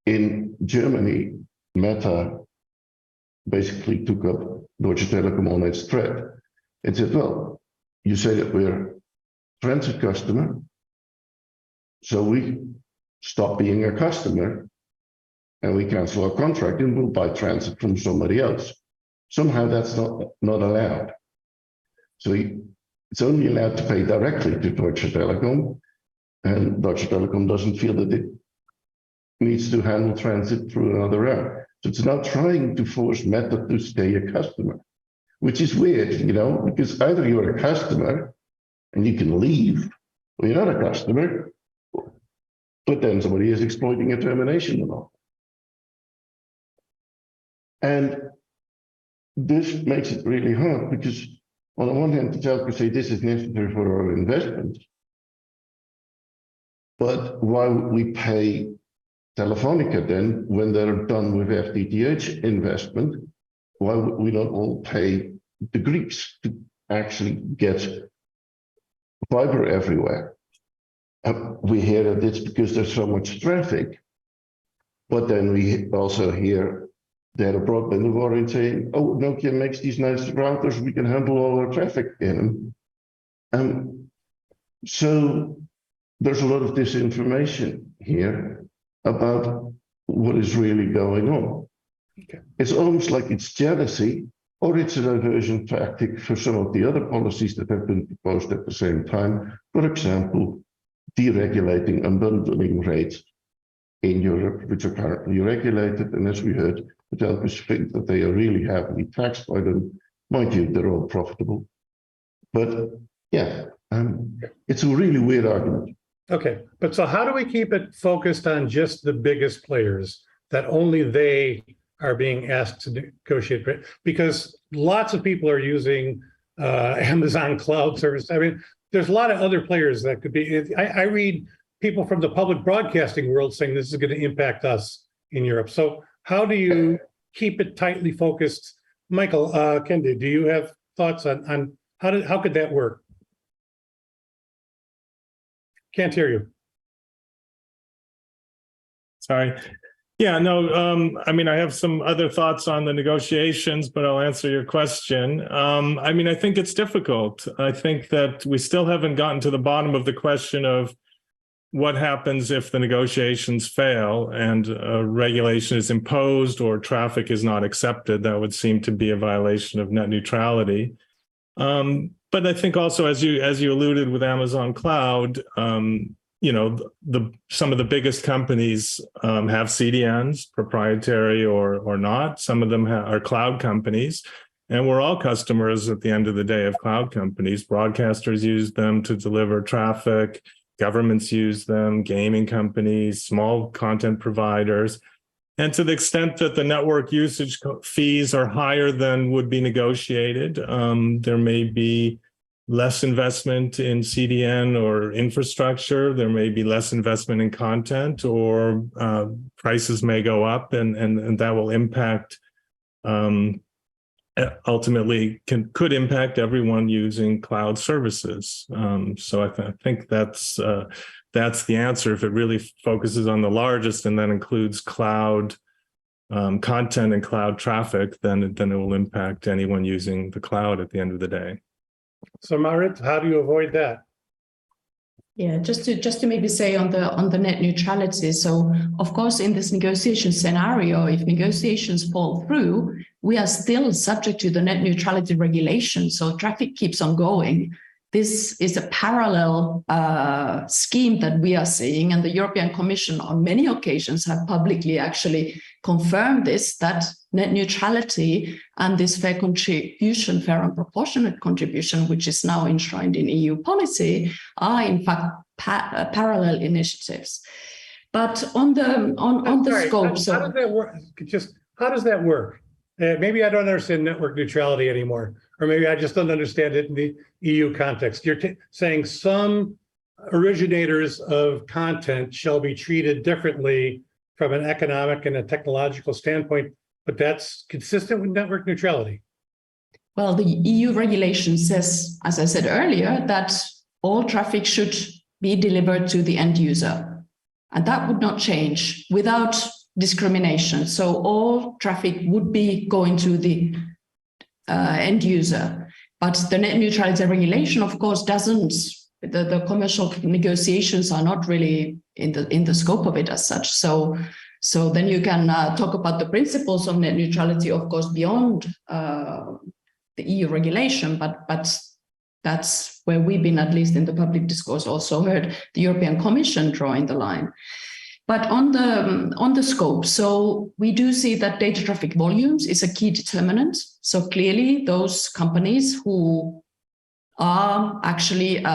In Germany, Meta basically took up Deutsche Telekom on its threat and said, well, you say that we're a transit customer, so we stop being a customer and we cancel our contract and we'll buy transit from somebody else. Somehow that's not allowed. So it's only allowed to pay directly to Deutsche Telekom, and Deutsche Telekom doesn't feel that it needs to handle transit through another route. So it's now trying to force Meta to stay a customer, which is weird, you know, because either you're a customer and you can leave, or you're not a customer, but then somebody is exploiting a termination monopoly. And this makes it really hard because on the one hand, the telcos say this is necessary for our investments, but why would we pay Telefonica then when they're done with FTTH investment? Why would we not all pay the Greeks to actually get fiber everywhere? We hear that it's because there's so much traffic, but then we also hear that a broadband warrior saying, oh, Nokia makes these nice routers, we can handle all our traffic in them. So there's a lot of disinformation here about what is really going on. Okay. It's almost like it's jealousy, or it's a diversion tactic for some of the other policies that have been proposed at the same time. For example, deregulating unbundling rates in Europe, which are currently regulated. And as we heard, the telcos think that they are really heavily taxed by them. Mind you, they're all profitable. But yeah, it's a really weird argument. Okay, but so how do we keep it focused on just the biggest players, that only they are being asked to negotiate? Because lots of people are using Amazon cloud service. I mean, there's a lot of other players that could be. I read people from the public broadcasting world saying this is going to impact us in Europe. So how do you keep it tightly focused? Michael, Kende, do you have thoughts on how could that work? Can't hear you. Sorry. Yeah, no, I mean, I have some other thoughts on the negotiations, but I'll answer your question. I mean, I think it's difficult. I think that we still haven't gotten to the bottom of the question of what happens if the negotiations fail and regulation is imposed or traffic is not accepted. That would seem to be a violation of net neutrality. But I think also, as you alluded with Amazon Cloud, you know, some of the biggest companies have CDNs, proprietary or not. Some of them are cloud companies, And we're all customers at the end of the day of cloud companies. Broadcasters use them to deliver traffic. Governments use them, gaming companies, small content providers. And to the extent that the network usage fees are higher than would be negotiated, there may be less investment in CDN or infrastructure. There may be less investment in content, or prices may go up, and that will impact, ultimately could impact everyone using cloud services. So I think that's the answer. If it really focuses on the largest and that includes cloud content and cloud traffic, then it will impact anyone using the cloud at the end of the day. So Maarit, how do you avoid that? Yeah, just to maybe say on the net neutrality. So of course, in this negotiation scenario, if negotiations fall through, we are still subject to the net neutrality regulation. So traffic keeps on going. This is a parallel scheme that we are seeing, and the European Commission on many occasions have publicly actually confirmed this, that net neutrality and this fair contribution, fair and proportionate contribution, which is now enshrined in EU policy, are in fact parallel initiatives. But on the scope, how does that work? How does that work? Maybe I don't understand network neutrality anymore, or maybe I just don't understand it in the EU context. You're saying some originators of content shall be treated differently from an economic and a technological standpoint, but that's consistent with network neutrality. Well, the EU regulation says, as I said earlier, that all traffic should be delivered to the end user, and that would not change without discrimination. So all traffic would be going to the end user. But the net neutrality regulation, of course, doesn't, the commercial negotiations are not really in the scope of it as such. So then you can talk about the principles of net neutrality, of course, beyond the EU regulation, but that's where we've been, at least in the public discourse, also heard the European Commission drawing the line. But on the scope, so we do see that data traffic volumes is a key determinant. So clearly those companies who are actually,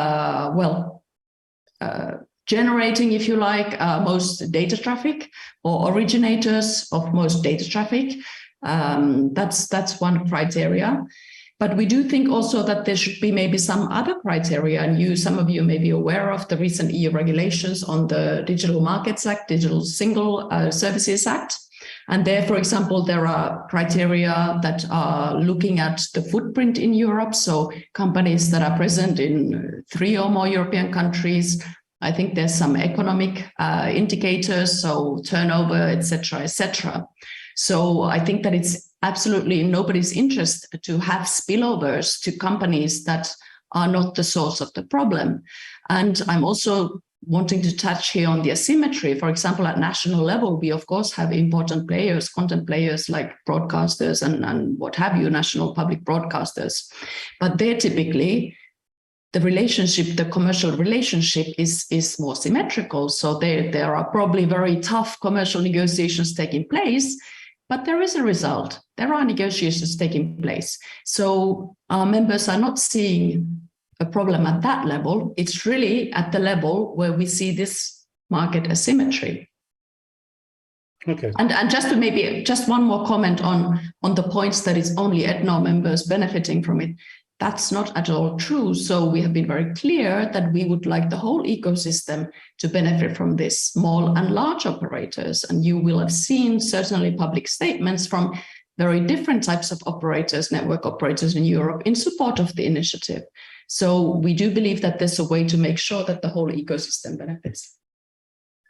generating, if you like, most data traffic, or originators of most data traffic, that's one criteria. But we do think also that there should be maybe some other criteria, and some of you may be aware of the recent EU regulations on the Digital Markets Act, Digital Single Services Act. And there, for example, there are criteria that are looking at the footprint in Europe. So companies that are present in 3 or more European countries. I think there's some economic indicators, so turnover, etc., etc. So I think that it's absolutely in nobody's interest to have spillovers to companies that are not the source of the problem. And I'm also wanting to touch here on the asymmetry. For example, at national level, we of course have important players, content players like broadcasters and what have you, national public broadcasters. But they're typically, the relationship, the commercial relationship is more symmetrical. So there are probably very tough commercial negotiations taking place, but there is a result. There are negotiations taking place. So our members are not seeing a problem at that level. It's really at the level where we see this market asymmetry. Okay. And just to maybe just one more comment on the points that it's only ETNO members benefiting from it. That's not at all true. So we have been very clear that we would like the whole ecosystem to benefit from this, small and large operators. And you will have seen certainly public statements from very different types of operators, network operators in Europe in support of the initiative. So we do believe that there's a way to make sure that the whole ecosystem benefits.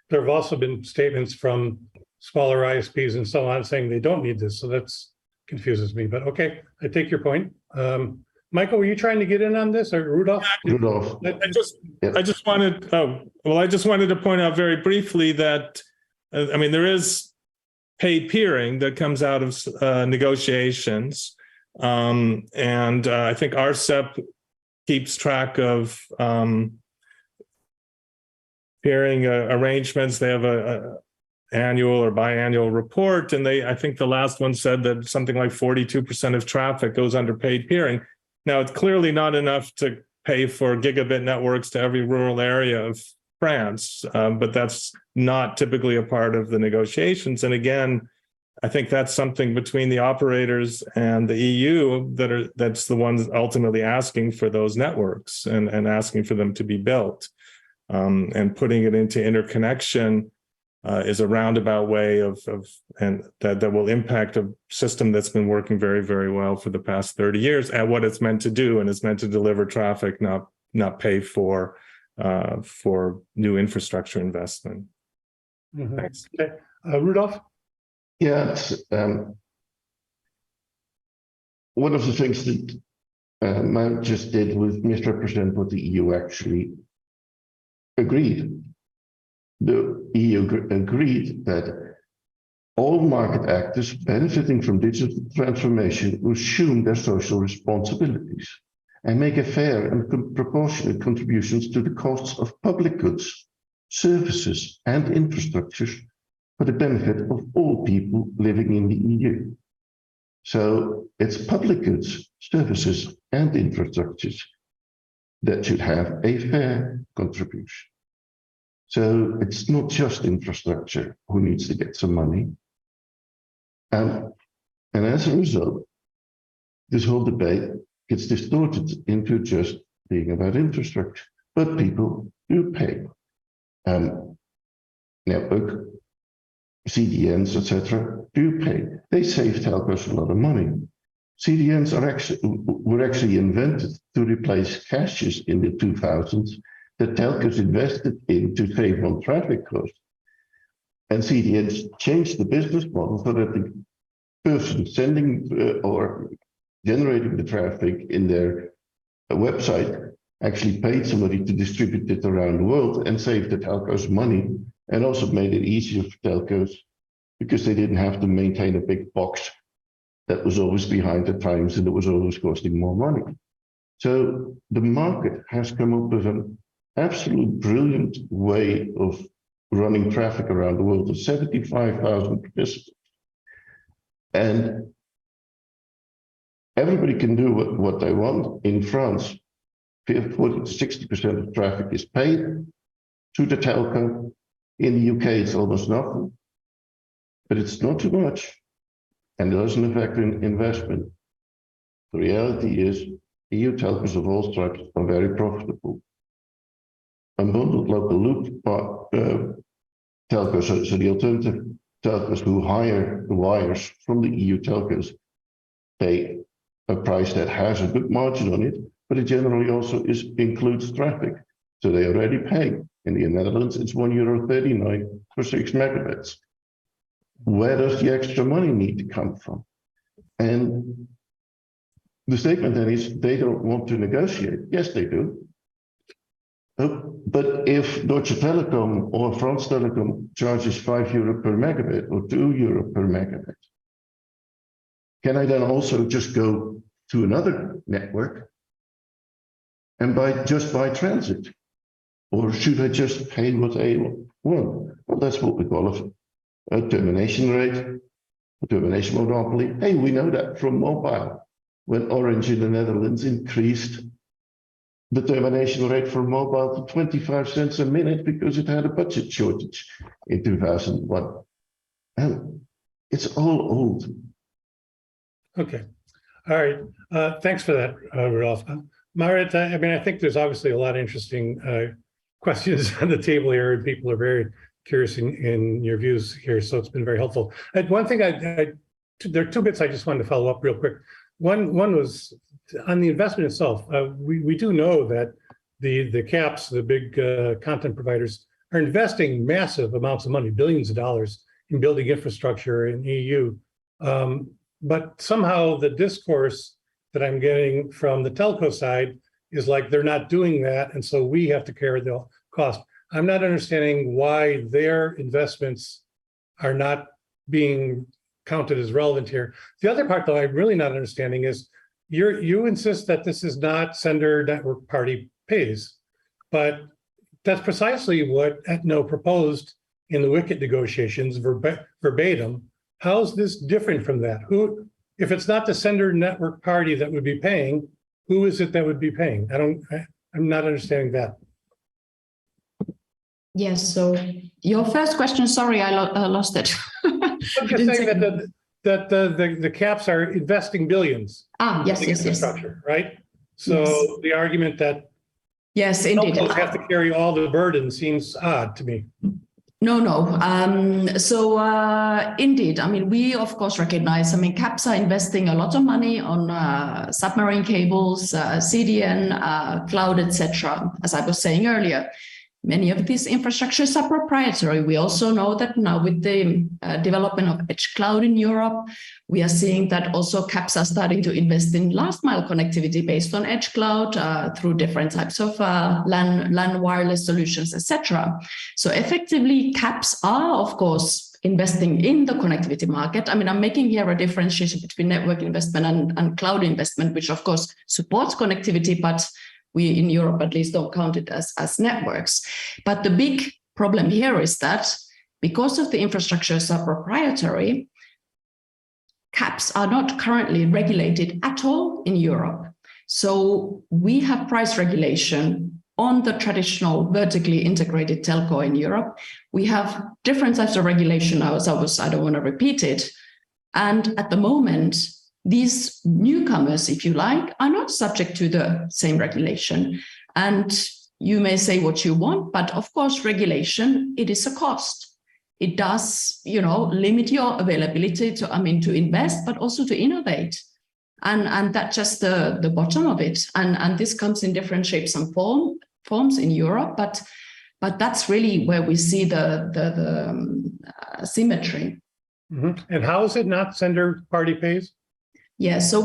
There have also been statements from smaller ISPs and so on saying they don't need this. So that's confuses me, but okay, I take your point. Michael, were you trying to get in on this, or Rudolf? Rudolf. I just wanted to point out very briefly that, I mean, there is paid peering that comes out of negotiations. And I think RCEP keeps track of peering arrangements. They have annual or biannual report, and I think the last one said that something like 42% of traffic goes under paid peering. Now, it's clearly not enough to pay for gigabit networks to every rural area of France, but that's not typically a part of the negotiations. And again, I think that's something between the operators and the EU that's the ones ultimately asking for those networks and asking for them to be built. And putting it into interconnection is a roundabout way and that will impact a system that's been working very, very well for the past 30 years at what it's meant to do, and it's meant to deliver traffic, not pay for new infrastructure investment. Mm-hmm. Thanks. Okay, Rudolf. Yeah, one of the things that Maarit just did was misrepresent what the EU actually agreed. The EU agreed that all market actors benefiting from digital transformation will assume their social responsibilities and make a fair and proportionate contributions to the costs of public goods, services, and infrastructures for the benefit of all people living in the EU. So it's public goods, services, and infrastructures that should have a fair contribution. So it's not just infrastructure who needs to get some money. And as a result, this whole debate gets distorted into just being about infrastructure, but people do pay. Network, CDNs, etc., do pay. They save telcos a lot of money. CDNs were actually invented to replace caches in the 2000s that telcos invested in to save on traffic costs. And CDNs changed the business model so that the person sending or generating the traffic in their website actually paid somebody to distribute it around the world and saved the telcos money, and also made it easier for telcos because they didn't have to maintain a big box that was always behind the times and it was always costing more money. So the market has come up with an absolute brilliant way of running traffic around the world of 75,000 participants. And everybody can do what they want. In France, 60% of traffic is paid to the telco. In the UK, it's almost nothing, but it's not too much, and it doesn't affect investment. The reality is, EU telcos of all stripes are very profitable. Unbundled local loop telcos, so the alternative telcos who hire the wires from the EU telcos, pay a price that has a good margin on it, but it generally also includes traffic. So they already pay. In the Netherlands, it's €1.39 for 6 megabits. Where does the extra money need to come from? And the statement then is they don't want to negotiate. Yes, they do. But if Deutsche Telekom or France Telecom charges €5 per megabit or €2 per megabit, can I then also just go to another network and just buy transit? Or should I just pay what I want? Well, that's what we call a termination rate, a termination monopoly. Hey, we know that from mobile. When Orange in the Netherlands increased the termination rate for mobile to 25 cents a minute because it had a budget shortage in 2001. And it's all old. Okay. All right. Thanks for that, Rudolf. Maarit, I mean, I think there's obviously a lot of interesting questions on the table here, and people are very curious in your views here, so it's been very helpful. And one thing there are 2 bits I just wanted to follow up real quick. One was on the investment itself. We do know that the caps, the big content providers, are investing massive amounts of money, billions of dollars, in building infrastructure in EU. But somehow the discourse that I'm getting from the telco side is like they're not doing that, and so we have to carry the cost. I'm not understanding why their investments are not being counted as relevant here. The other part, though, I'm really not understanding is you insist that this is not sender network party pays, but that's precisely what ETNO proposed in the wicket negotiations verbatim. How's this different from that? Who, if it's not the sender network party that would be paying, who is it that would be paying? I'm not understanding that. Yes, so your first question, sorry, I lost it. I'm just saying that the caps are investing billions. Yes, in yes, yes. infrastructure, right? So Yes. the argument that Yes, indeed. telcos have to carry all the burden seems odd to me. No. Indeed, I mean, we of course recognize, I mean, caps are investing a lot of money on submarine cables, CDN, cloud, etc. As I was saying earlier, many of these infrastructures are proprietary. We also know that now with the development of edge cloud in Europe, we are seeing that also caps are starting to invest in last mile connectivity based on edge cloud through different types of LAN wireless solutions, etc. So effectively, caps are, of course, investing in the connectivity market. I mean, I'm making here a differentiation between network investment and cloud investment, which of course supports connectivity, but we in Europe at least don't count it as networks. But the big problem here is that because of the infrastructures are proprietary, caps are not currently regulated at all in Europe. So we have price regulation on the traditional vertically integrated telco in Europe. We have different types of regulation now, I don't want to repeat it. And at the moment, these newcomers, if you like, are not subject to the same regulation. And you may say what you want, but of course, regulation, it is a cost. It does, limit your availability to invest, but also to innovate. And that's just the bottom of it. And this comes in different shapes and forms in Europe, but that's really where we see the symmetry. Mm-hmm. And how is it not sender party pays? Yeah, so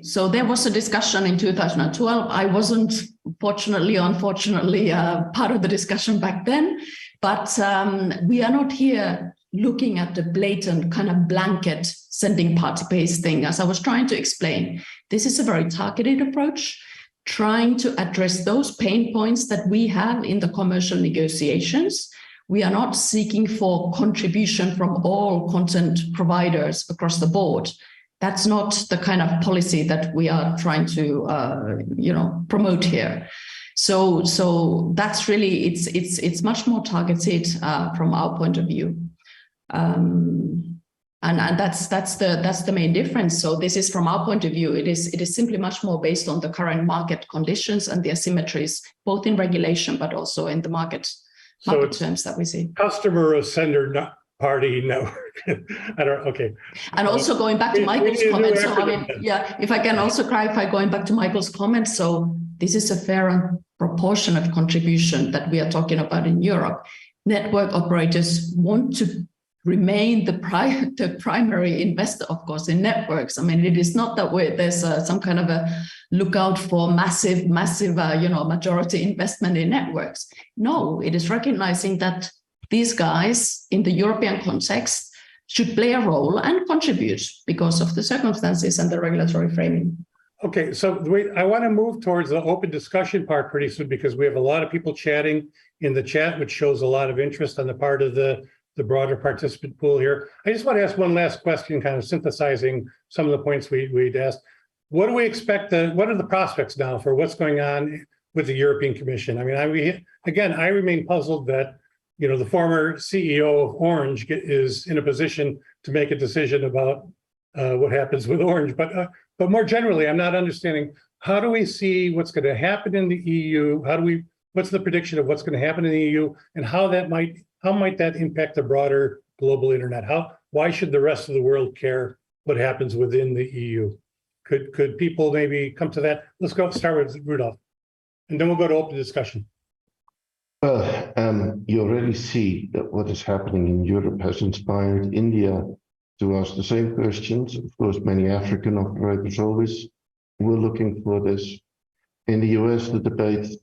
so there was a discussion in 2012. I wasn't, unfortunately, part of the discussion back then, but we are not here looking at the blatant kind of blanket sending party pays thing. As I was trying to explain, this is a very targeted approach, trying to address those pain points that we have in the commercial negotiations. We are not seeking for contribution from all content providers across the board. That's not the kind of policy that we are trying to, promote here. So that's really, it's much more targeted from our point of view. And that's the main difference. So this is from our point of view, it is simply much more based on the current market conditions and the asymmetries, both in regulation, but also in the market terms that we see. Customer or sender party network. Okay. And also going back to Michael's comments, if I can also clarify, going back to Michael's comments, so this is a fair and proportionate contribution that we are talking about in Europe. Network operators want to remain the primary investor, of course, in networks. I mean, it is not that there's some kind of a lookout for massive, majority investment in networks. No, it is recognizing that these guys in the European context should play a role and contribute because of the circumstances and the regulatory framing. Okay, so I want to move towards the open discussion part pretty soon because we have a lot of people chatting in the chat, which shows a lot of interest on the part of the broader participant pool here. I just want to ask one last question, kind of synthesizing some of the points we'd asked. What do we expect? What are the prospects now for what's going on with the European Commission? I mean, I remain puzzled that the former CEO of Orange is in a position to make a decision about what happens with Orange. But more generally, I'm not understanding, how do we see what's going to happen in the EU? What's the prediction of what's going to happen in the EU, and how might that impact the broader global internet? Why should the rest of the world care what happens within the EU? Could people maybe come to that? Let's start with Rudolf, and then we'll go to open discussion. You already see that what is happening in Europe has inspired India to ask the same questions. Of course, many African operators always were looking for this. In the US, the debate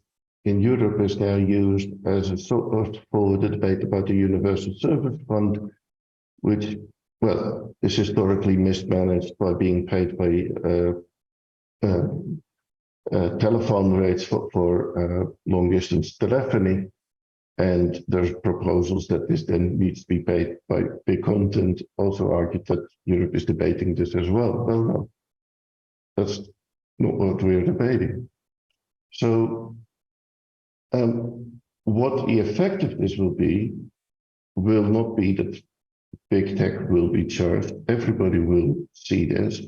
in Europe is now used as a sort of for the debate about the Universal Service Fund, which, well, is historically mismanaged by being paid by telephone rates for long-distance telephony. And there's proposals that this then needs to be paid by big content. Also argued that Europe is debating this as well. Well, no, that's not what we're debating. So what the effect of this will not be that big tech will be charged. Everybody will see this.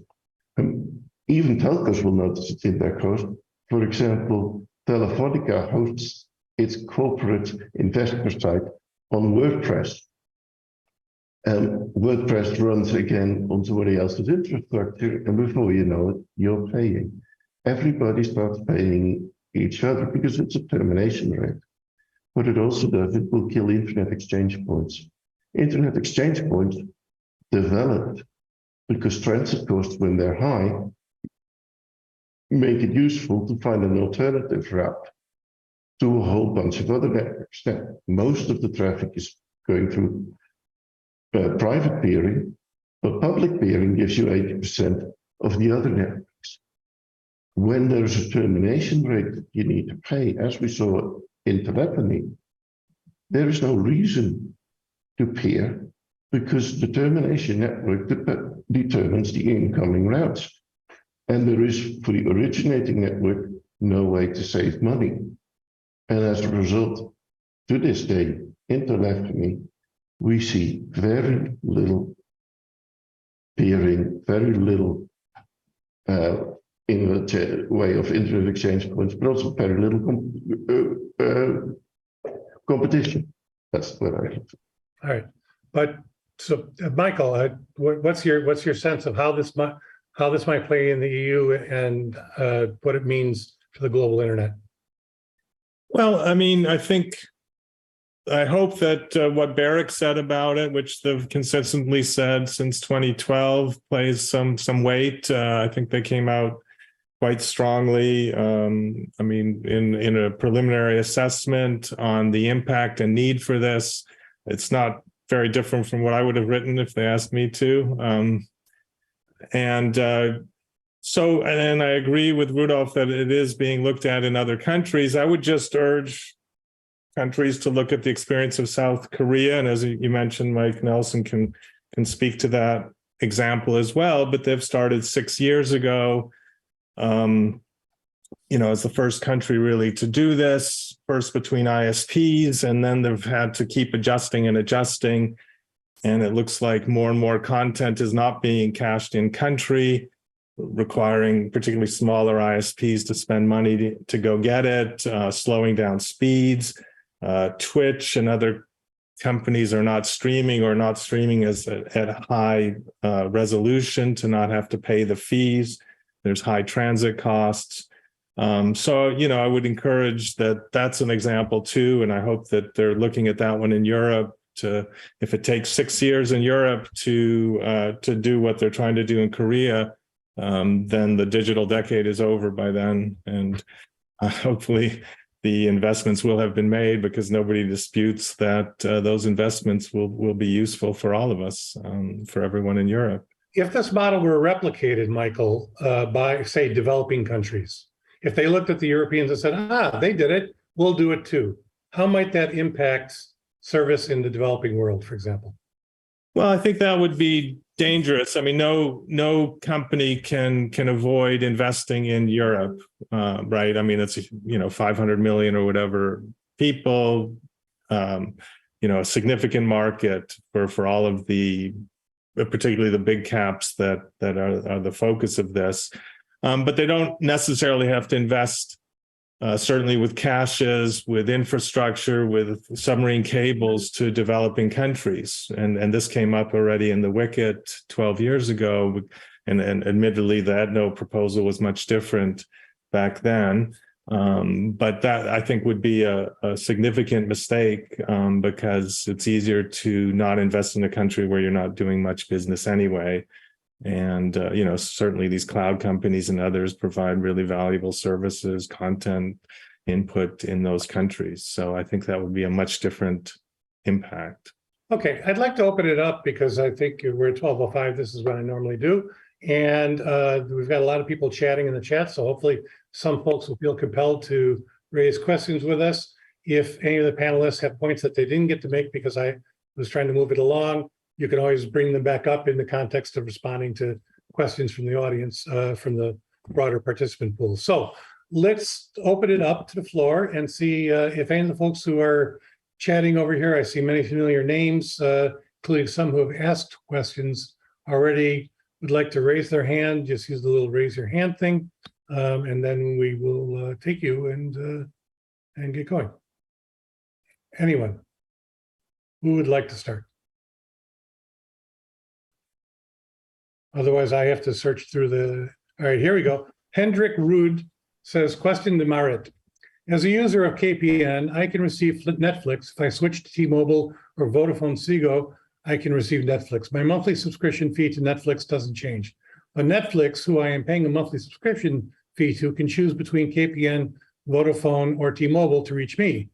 Even telcos will notice it in their cost. For example, Telefonica hosts its corporate investor site on WordPress. And WordPress runs again on somebody else's infrastructure, and before you know it, you're paying. Everybody starts paying each other because it's a termination rate. What it also does, it will kill internet exchange points. Internet exchange points developed because transit costs, when they're high, make it useful to find an alternative route to a whole bunch of other networks. Now, most of the traffic is going through private peering, but public peering gives you 80% of the other networks. When there's a termination rate that you need to pay, as we saw in telephony, there is no reason to peer because the termination network determines the incoming routes. And there is, for the originating network, no way to save money. And as a result, to this day, in telephony, we see very little peering, very little in the way of internet exchange points, but also very little competition. That's what I think. All right, but so Michael, what's your sense of how this might play in the EU and what it means for the global internet? Well, I mean, I hope that what Berg said about it, which they've consistently said since 2012, plays some weight. I think they came out quite strongly. I mean, in a preliminary assessment on the impact and need for this, it's not very different from what I would have written if they asked me to. So, and I agree with Rudolf that it is being looked at in other countries. I would just urge countries to look at the experience of South Korea. And as you mentioned, Mike Nelson can speak to that example as well, but they've started 6 years ago, as the first country really to do this, first between ISPs, and then they've had to keep adjusting and adjusting. And it looks like more and more content is not being cached in country, requiring particularly smaller ISPs to spend money to go get it, slowing down speeds. Twitch and other companies are not streaming or not streaming at high resolution to not have to pay the fees. There's high transit costs. So, I would encourage that that's an example too. And I hope that they're looking at that one in Europe if it takes 6 years in Europe to do what they're trying to do in Korea, then the digital decade is over by then. And hopefully the investments will have been made because nobody disputes that those investments will be useful for all of us, for everyone in Europe. If this model were replicated, Michael, by, say, developing countries, if they looked at the Europeans and said, they did it, we'll do it too, how might that impact service in the developing world, for example? Well, I think that would be dangerous. I mean, no company can avoid investing in Europe, right? I mean, it's 500 million or whatever people, a significant market for all of the, particularly the big caps that are the focus of this. But they don't necessarily have to invest, certainly with caches, with infrastructure, with submarine cables to developing countries. And this came up already in the Wicket 12 years ago. And admittedly, the ETNO proposal was much different back then. But that, I think, would be a significant mistake because it's easier to not invest in a country where you're not doing much business anyway. And, certainly these cloud companies and others provide really valuable services, content, input in those countries. So I think that would be a much different impact. Okay, I'd like to open it up because I think we're at 12:05. This is what I normally do. And we've got a lot of people chatting in the chat. So hopefully some folks will feel compelled to raise questions with us. If any of the panelists have points that they didn't get to make because I was trying to move it along, you can always bring them back up in the context of responding to questions from the audience, from the broader participant pool. So let's open it up to the floor and see if any of the folks who are chatting over here, I see many familiar names, including some who have asked questions already, would like to raise their hand. Just use the little raise your hand thing, and then we will take you and get going. Anyone who would like to start? Otherwise, I have to search through the. All right, here we go. Hendrik Ruud says, question to Maarit. As a user of KPN, I can receive Netflix. If I switch to T-Mobile or Vodafone Ziggo, I can receive Netflix. My monthly subscription fee to Netflix doesn't change. On Netflix, who I am paying a monthly subscription fee to, can choose between KPN, Vodafone, or T-Mobile to reach me.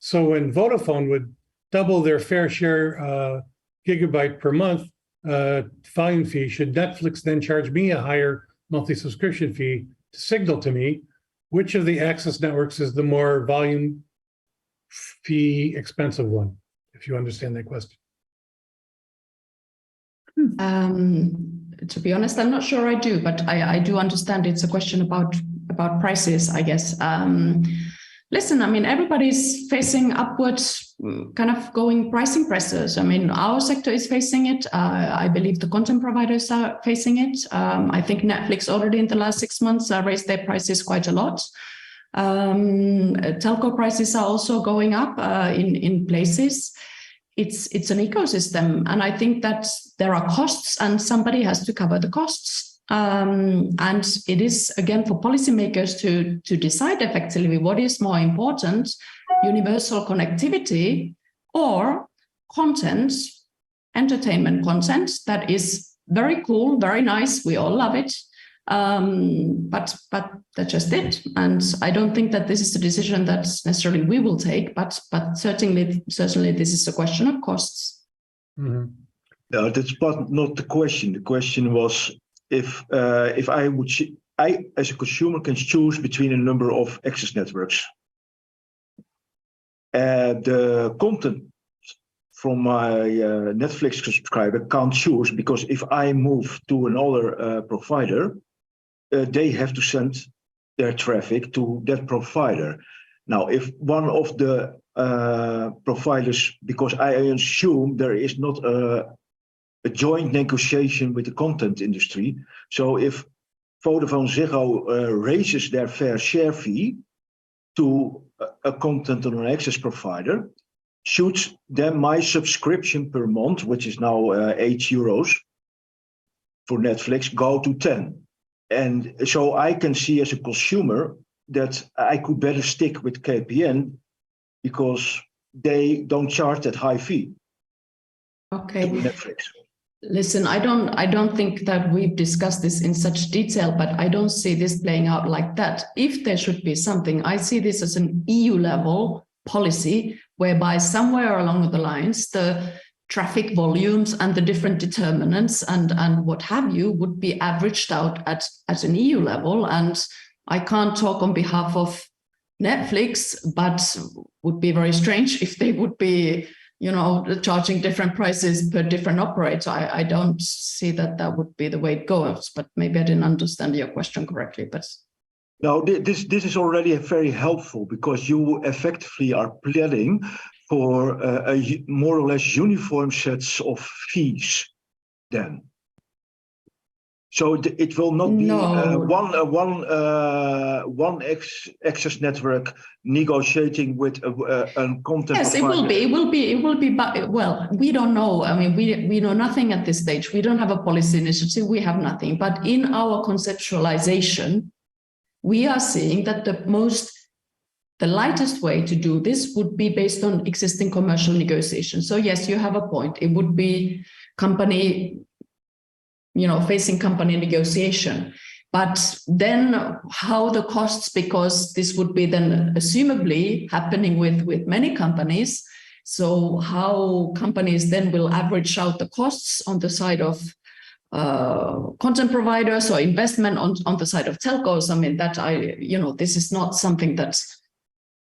So when Vodafone would double their fair share gigabyte per month volume fee, should Netflix then charge me a higher monthly subscription fee to signal to me which of the access networks is the more volume fee expensive one, if you understand that question? To be honest, I'm not sure I do, but I do understand it's a question about prices, I guess. Listen, I mean, everybody's facing upward kind of going pricing pressures. I mean, our sector is facing it. I believe the content providers are facing it. I think Netflix already in the last 6 months raised their prices quite a lot. Telco prices are also going up in places. It's an ecosystem. And I think that there are costs and somebody has to cover the costs. And it is, again, for policymakers to decide effectively what is more important, universal connectivity or content, entertainment content that is very cool, very nice. We all love it. But that's just it. And I don't think that this is a decision that necessarily we will take, but certainly this is a question of costs. Mm-hmm. No, that's not the question. The question was, if I as a consumer can choose between a number of access networks, the content from my Netflix subscriber can't choose, because if I move to another provider, they have to send their traffic to that provider. Now, if one of the providers, because I assume there is not a joint negotiation with the content industry. So if Vodafone Ziggo raises their fair share fee to a content on an access provider, should then my subscription per month, which is now €8 for Netflix, go to 10? And so I can see as a consumer that I could better stick with KPN because they don't charge that high fee. Okay. To Netflix. Listen, I don't think that we've discussed this in such detail, but I don't see this playing out like that. If there should be something, I see this as an EU level policy whereby somewhere along the lines, the traffic volumes and the different determinants and what have you would be averaged out at an EU level. And I can't talk on behalf of Netflix, but would be very strange if they would be, you know, charging different prices per different operator. I don't see that would be the way it goes, but maybe I didn't understand your question correctly. But no, this is already very helpful, because you effectively are planning for a more or less uniform sets of fees then. So it will not be one access network negotiating with a content. Yes, provider. It will be. But well, we don't know. I mean, we know nothing at this stage. We don't have a policy initiative. We have nothing. But in our conceptualization, we are seeing that the lightest way to do this would be based on existing commercial negotiations. So yes, you have a point. It would be company, facing company negotiation. But then how the costs, because this would be then assumably happening with many companies. So how companies then will average out the costs on the side of content providers or investment on the side of telcos. I mean, this is not something that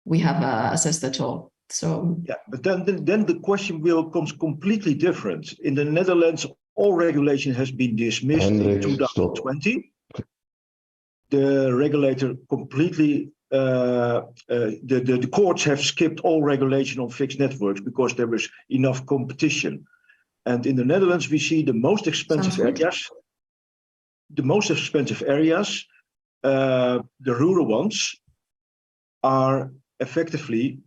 we have assessed at all. So yeah, but then the question becomes completely different. In the Netherlands, all regulation has been dismissed in 2020. The regulator completely, the courts have skipped all regulation on fixed networks because there was enough competition. And in the Netherlands, we see the most expensive areas. The most expensive areas, the rural ones, are effectively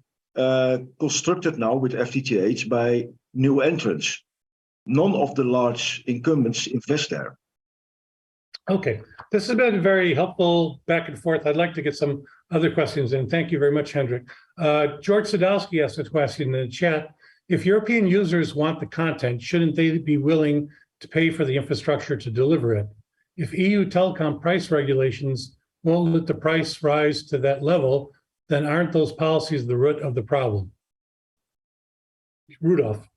constructed now with FTTH by new entrants. None of the large incumbents invest there. Okay, this has been very helpful back and forth. I'd like to get some other questions in. Thank you very much, Hendrik. George Sadowski asked a question in the chat. If European users want the content, shouldn't they be willing to pay for the infrastructure to deliver it? If EU telecom price regulations won't let the price rise to that level, then aren't those policies the root of the problem? Rudolf.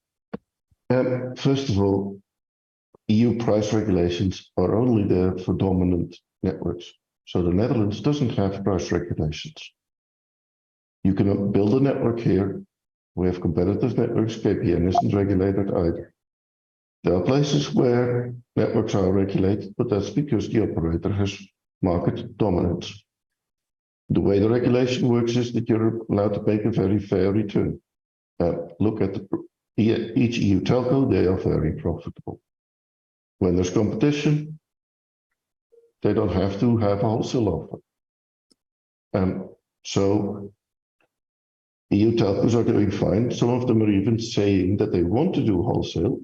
First of all, EU price regulations are only there for dominant networks. So the Netherlands doesn't have price regulations. You can build a network here. We have competitive networks. KPN isn't regulated either. There are places where networks are regulated, but that's because the operator has market dominance. The way the regulation works is that you're allowed to make a very fair return. Look at each EU telco, they are very profitable. When there's competition, they don't have to have a wholesale offer. So EU telcos are doing fine. Some of them are even saying that they want to do wholesale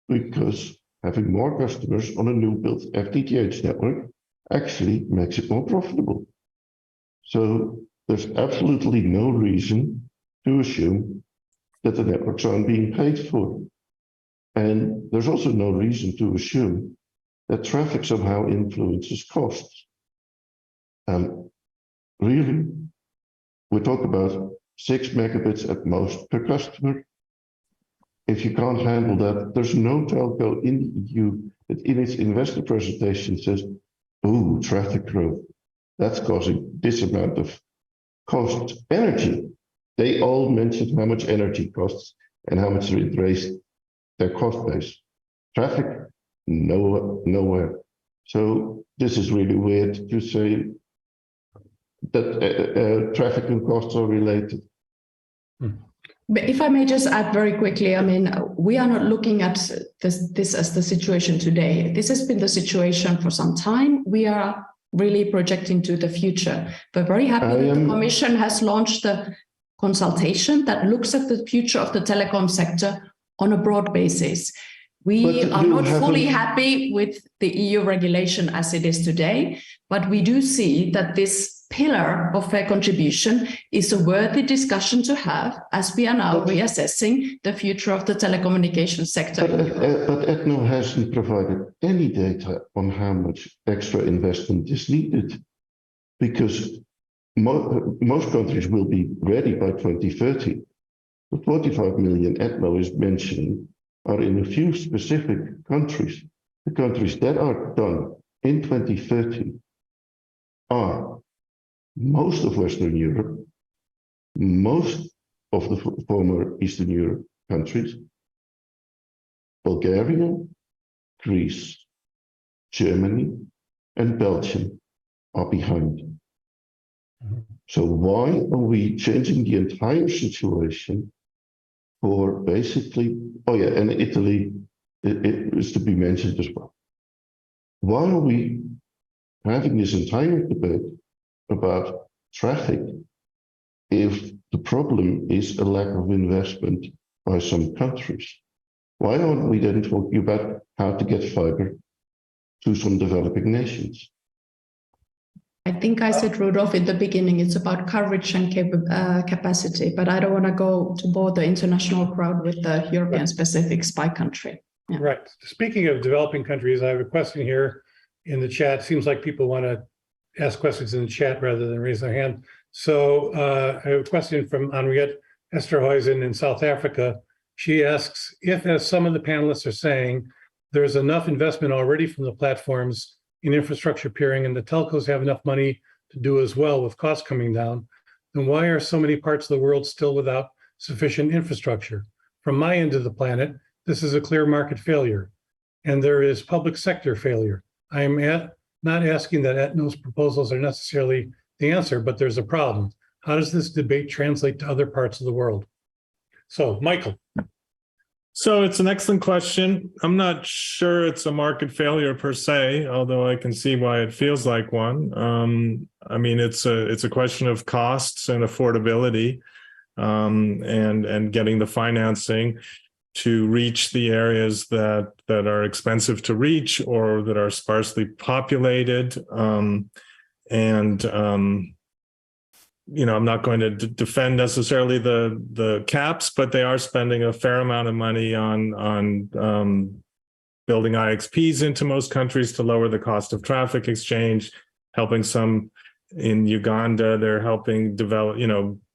because having more customers on a new built FTTH network actually makes it more profitable. So there's absolutely no reason to assume that the networks aren't being paid for. And there's also no reason to assume that traffic somehow influences costs. Really, we talk about 6 megabits at most per customer. If you can't handle that, there's no telco in the EU that in its investor presentation says, "Ooh, traffic growth, that's causing this amount of cost." Energy, they all mentioned how much energy costs and how much it raised their cost base. Traffic, nowhere. So this is really weird to say that traffic and costs are related. But if I may just add very quickly, I mean, we are not looking at this as the situation today. This has been the situation for some time. We are really projecting to the future. We're very happy that the Commission has launched the consultation that looks at the future of the telecom sector on a broad basis. We are not fully happy with the EU regulation as it is today, but we do see that this pillar of fair contribution is a worthy discussion to have as we are now reassessing the future of the telecommunications sector. But ETNO hasn't provided any data on how much extra investment is needed, because most countries will be ready by 2030. The 45 million ETNO is mentioning are in a few specific countries. The countries that are done in 2030 are most of Western Europe, most of the former Eastern Europe countries, Bulgaria, Greece, Germany, and Belgium are behind. So why are we changing the entire situation for basically, oh yeah, and Italy it is to be mentioned as well. Why are we having this entire debate about traffic if the problem is a lack of investment by some countries? Why aren't we then talking about how to get fiber to some developing nations? I think I said, Rudolf, in the beginning, it's about coverage and capacity, but I don't want to go to bore the international crowd with the European specifics by country. Yeah. Right. Speaking of developing countries, I have a question here in the chat. Seems like people want to ask questions in the chat rather than raise their hand. So I have a question from Henriette Esterhuizen in South Africa. She asks, if, as some of the panelists are saying, there's enough investment already from the platforms in infrastructure peering and the telcos have enough money to do as well with costs coming down, then why are so many parts of the world still without sufficient infrastructure? From my end of the planet, this is a clear market failure, and there is public sector failure. I am not asking that ETNO's proposals are necessarily the answer, but there's a problem. How does this debate translate to other parts of the world? So, Michael. So it's an excellent question. I'm not sure it's a market failure per se, although I can see why it feels like one. I mean, it's a question of costs and affordability, and getting the financing to reach the areas that are expensive to reach or that are sparsely populated. I'm not going to defend necessarily the caps, but they are spending a fair amount of money on building IXPs into most countries to lower the cost of traffic exchange, helping some in Uganda. They're helping develop,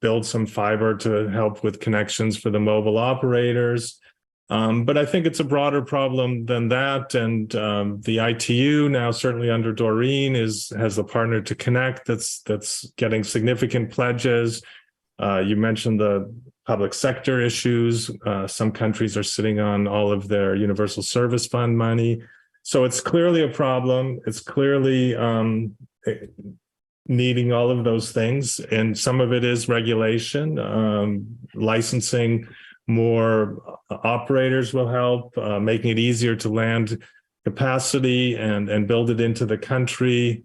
build some fiber to help with connections for the mobile operators. But I think it's a broader problem than that. And the ITU now, certainly under Doreen, has a partner to connect that's getting significant pledges. You mentioned the public sector issues. Some countries are sitting on all of their Universal Service Fund money. So it's clearly a problem. It's clearly needing all of those things. And some of it is regulation, licensing. More operators will help, making it easier to land capacity and build it into the country.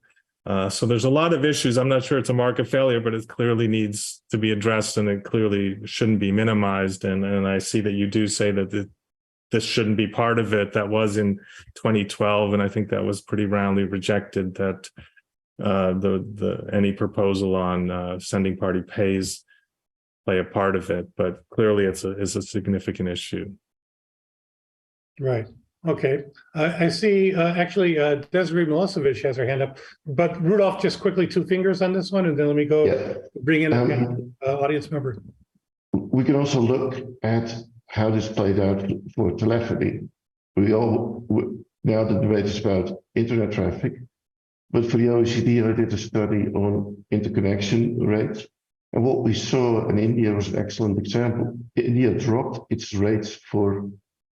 So there's a lot of issues. I'm not sure it's a market failure, but it clearly needs to be addressed, and it clearly shouldn't be minimized. And I see that you do say that this shouldn't be part of it. That was in 2012, and I think that was pretty roundly rejected, that any proposal on sending party pays play a part of it, but clearly it's a significant issue. Right. Okay. I see. Actually, Desiree Milosevic has her hand up, but Rudolf, just quickly 2 fingers on this one, and then let me go bring in an audience member. We can also look at how this played out for telephony. Now the debate is about internet traffic, but for the OECD, I did a study on interconnection rates. And what we saw in India was an excellent example. India dropped its rates for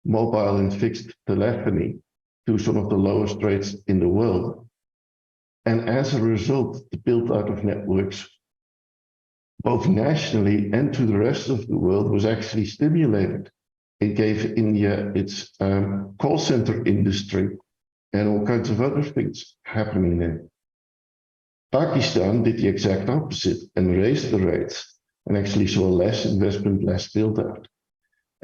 mobile and fixed telephony to some of the lowest rates in the world. And as a result, the build-out of networks, both nationally and to the rest of the world, was actually stimulated. It gave India its call center industry and all kinds of other things happening there. Pakistan did the exact opposite and raised the rates and actually saw less investment, less build-out.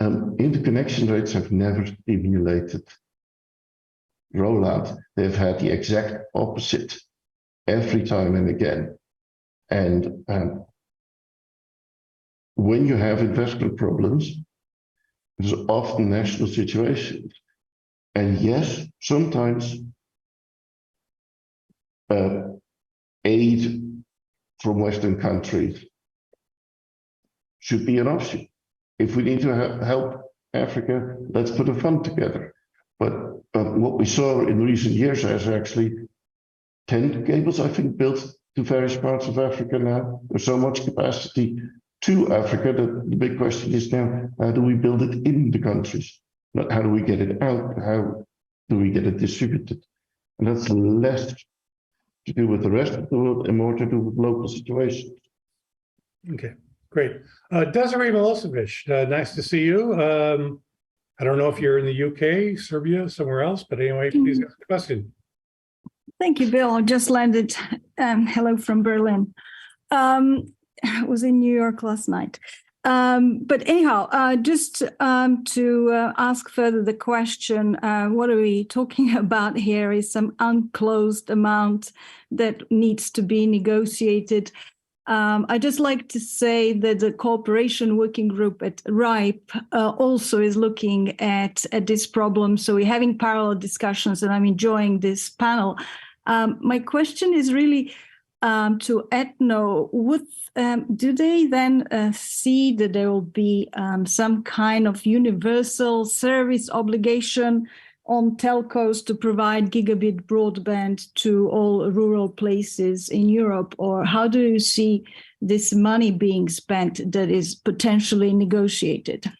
Interconnection rates have never stimulated rollout. They've had the exact opposite every time and again. And when you have investment problems, there's often national situations. And yes, sometimes aid from Western countries should be an option. If we need to help Africa, let's put a fund together. But what we saw in recent years is actually 10 cables, I think, built to various parts of Africa now. There's so much capacity to Africa that the big question is now, how do we build it in the countries? Not how do we get it out, how do we get it distributed? And that's less to do with the rest of the world and more to do with local situations. Okay, great. Desiree Milosevic, nice to see you. I don't know if you're in the UK, Serbia, somewhere else, but anyway, please ask a question. Thank you, Bill. I just landed. Hello from Berlin. I was in New York last night. But anyhow, just to ask further the question, what are we talking about here is some unclosed amount that needs to be negotiated. I'd just like to say that the cooperation working group at RIPE also is looking at this problem. So we're having parallel discussions, and I'm enjoying this panel. My question is really to ETNO. Do they then see that there will be some kind of universal service obligation on telcos to provide gigabit broadband to all rural places in Europe? Or how do you see this money being spent that is potentially negotiated?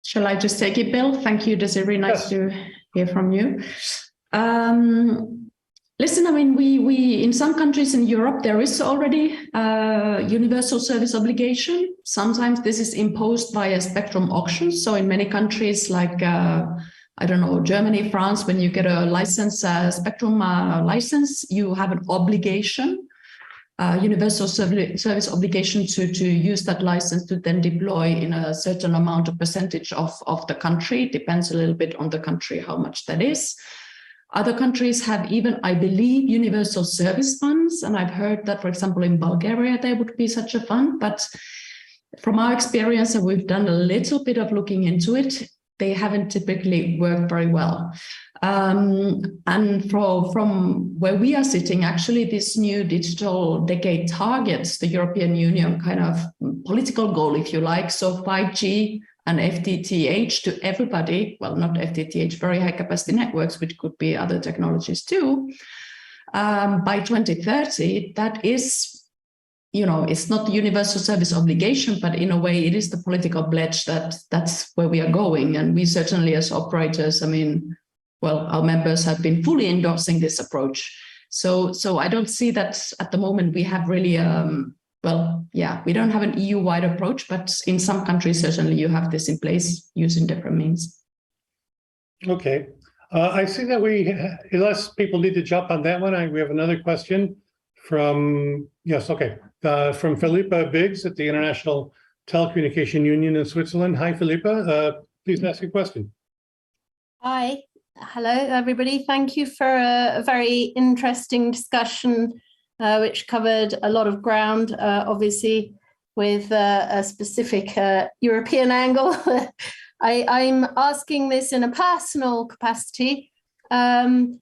Shall I just take it, Bill? Thank you. Desiree, nice to hear from you. Listen, I mean, we in some countries in Europe, there is already universal service obligation. Sometimes this is imposed by a spectrum auction. So in many countries like, I don't know, Germany, France, when you get a license, spectrum license, you have an obligation, universal service obligation to use that license to then deploy in a certain amount of percentage of the country. It depends a little bit on the country, how much that is. Other countries have even, I believe, universal service funds. And I've heard that, for example, in Bulgaria, there would be such a fund. But from our experience, and we've done a little bit of looking into it, they haven't typically worked very well. And from where we are sitting, actually, this new digital decade targets the European Union kind of political goal, if you like. So 5G and FTTH to everybody, well, not FTTH, very high capacity networks, which could be other technologies too. By 2030, that is, you know, it's not the universal service obligation, but in a way it is the political pledge that that's where we are going. And we certainly as operators, I mean, well, our members have been fully endorsing this approach. So I don't see that at the moment we have really, well, yeah, we don't have an EU-wide approach, but in some countries, certainly you have this in place using different means. Okay. I see that unless people need to jump on that one, we have another question from, yes, okay, from Philippa Biggs at the International Telecommunication Union in Switzerland. Hi, Philippa. Please ask your question. Hi. Hello, everybody. Thank you for a very interesting discussion, which covered a lot of ground, obviously, with a specific European angle. I'm asking this in a personal capacity. Where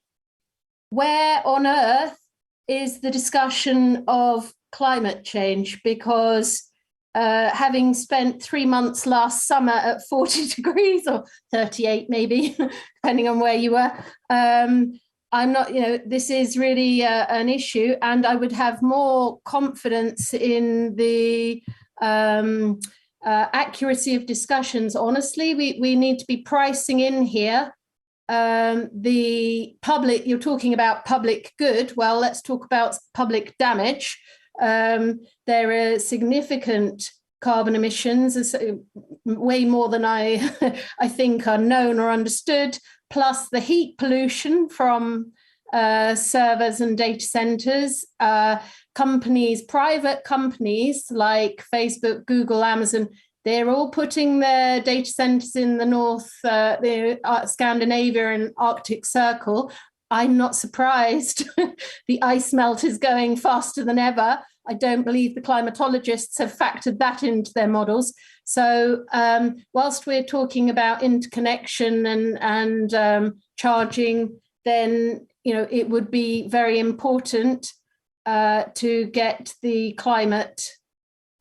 on earth is the discussion of climate change? Because having spent 3 months last summer at 40 degrees or 38 maybe, depending on where you were, I'm not, you know, this is really an issue, and I would have more confidence in the accuracy of discussions. Honestly, we need to be pricing in here the public, you're talking about public good. Well, let's talk about public damage. There are significant carbon emissions, way more than I think are known or understood, plus the heat pollution from servers and data centers. Companies, private companies like Facebook, Google, Amazon, they're all putting their data centers in the North, the Scandinavia and Arctic Circle. I'm not surprised. The ice melt is going faster than ever. I don't believe the climatologists have factored that into their models. So whilst we're talking about interconnection and charging, then it would be very important to get the climate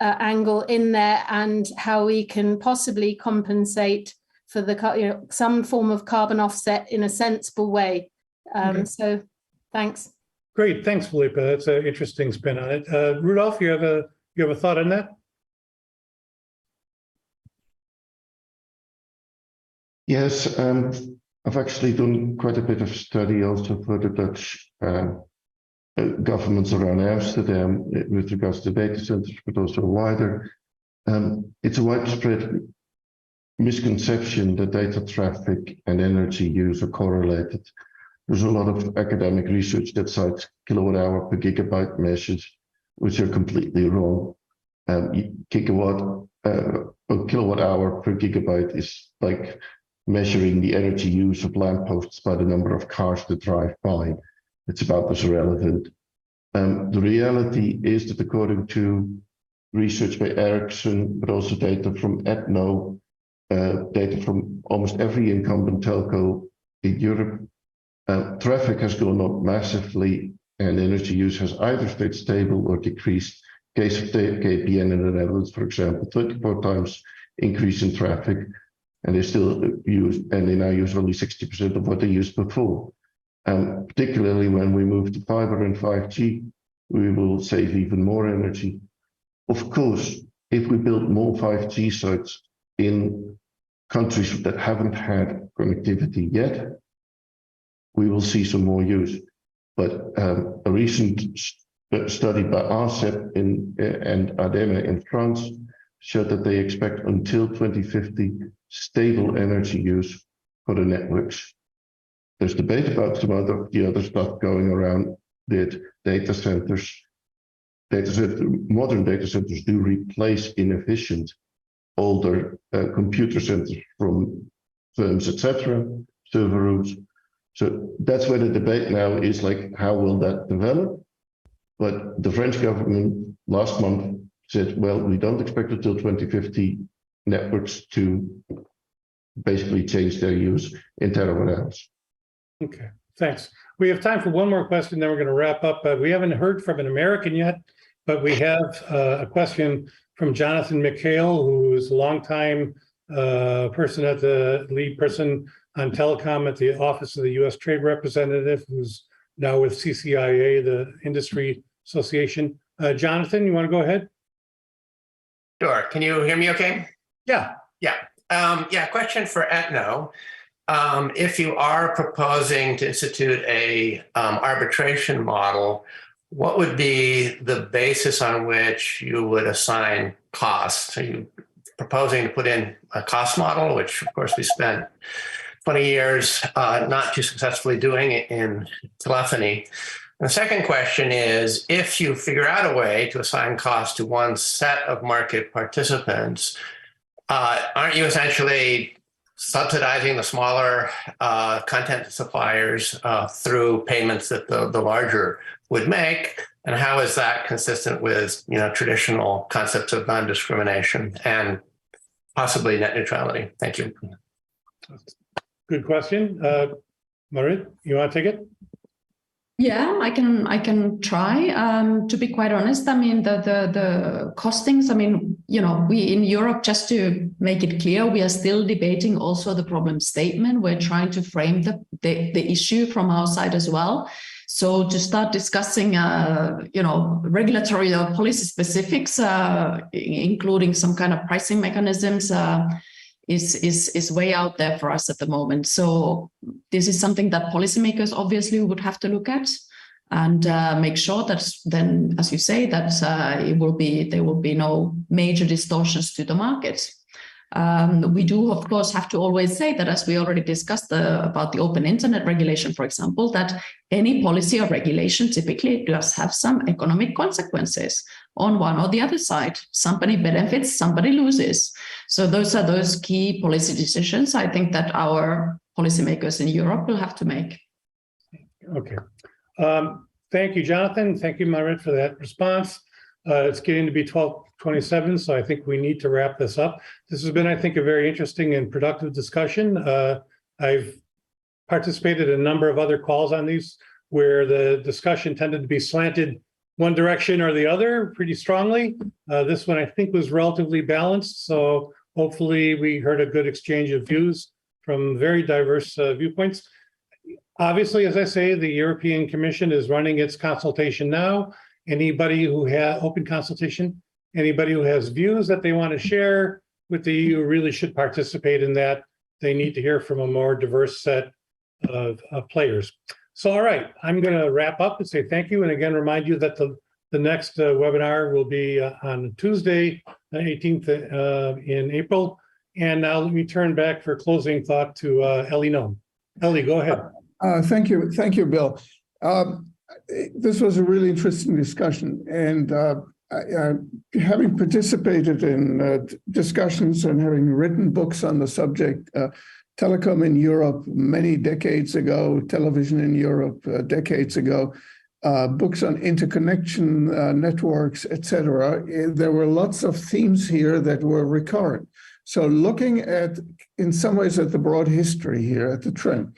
angle in there and how we can possibly compensate for the some form of carbon offset in a sensible way. Okay. So thanks. Great, thanks, Philippa. That's an interesting spin on it. Rudolf, you have a thought on that? Yes, I've actually done quite a bit of study also for the Dutch governments around Amsterdam with regards to data centers, but also wider. It's a widespread misconception that data traffic and energy use are correlated. There's a lot of academic research that cites kilowatt hour per gigabyte measures, which are completely wrong. Kilowatt hour per gigabyte is like measuring the energy use of lampposts by the number of cars that drive by. It's about as irrelevant. The reality is that according to research by Ericsson, but also data from ETNO, data from almost every incumbent telco in Europe, traffic has gone up massively and energy use has either stayed stable or decreased. Case of KPN in the Netherlands, for example, 24 times increase in traffic, and they still use, and they now use only 60% of what they used before. And particularly when we move to fiber and 5G, we will save even more energy. Of course, if we build more 5G sites in countries that haven't had connectivity yet, we will see some more use. But a recent study by ARCEP and ADEME in France showed that they expect until 2050 stable energy use for the networks. There's debate about some of the other stuff going around that modern data centers do replace inefficient older computer centers from firms, etc., server rooms. So that's where the debate now is, like, how will that develop? But the French government last month said, well, we don't expect until 2050 networks to basically change their use in terawatt hours. Okay, thanks. We have time for one more question, then we're going to wrap up. We haven't heard from an American yet, but we have a question from Jonathan McHale, who is a longtime person at the lead person on telecom at the Office of the U.S. Trade Representative, who's now with CCIA, the industry association. Jonathan, you want to go ahead? Sure. Can you hear me okay? Yeah. Yeah, question for ETNO. If you are proposing to institute a arbitration model, what would be the basis on which you would assign costs? Are you proposing to put in a cost model, which of course we spent 20 years not too successfully doing it in telephony? And the second question is, if you figure out a way to assign costs to one set of market participants, aren't you essentially subsidizing the smaller content suppliers through payments that the larger would make? And how is that consistent with traditional concepts of non-discrimination and possibly net neutrality? Thank you. Good question. Maarit, you want to take it? Yeah, I can try. To be quite honest, I mean, the costings, I mean, we in Europe, just to make it clear, we are still debating also the problem statement. We're trying to frame the issue from our side as well. So to start discussing, regulatory or policy specifics, including some kind of pricing mechanisms, is way out there for us at the moment. So this is something that policymakers obviously would have to look at and make sure that then, as you say, that there will be no major distortions to the market. We do, of course, have to always say that, as we already discussed about the open internet regulation, for example, that any policy or regulation typically does have some economic consequences on one or the other side. Somebody benefits, somebody loses. So those are those key policy decisions, I think, that our policymakers in Europe will have to make. Okay. Thank you, Jonathan. Thank you, Maarit, for that response. It's getting to be 12:27, so I think we need to wrap this up. This has been, I think, a very interesting and productive discussion. I've participated in a number of other calls on these where the discussion tended to be slanted one direction or the other pretty strongly. This one, I think, was relatively balanced. So hopefully we heard a good exchange of views from very diverse viewpoints. Obviously, as I say, the European Commission is running its consultation now. Anybody who has open consultation, anybody who has views that they want to share with the EU really should participate in that. They need to hear from a more diverse set of players. So, all right, I'm going to wrap up and say thank you. And again, remind you that the next webinar will be on Tuesday, the 18th in April. And now let me turn back for closing thought to Ellie Noam. Ellie, go ahead. Thank you, Bill. This was a really interesting discussion, and having participated in discussions and having written books on the subject, telecom in Europe many decades ago, television in Europe decades ago, books on interconnection networks, etc. There were lots of themes here that were recurrent. So looking at, in some ways, at the broad history here, at the trend,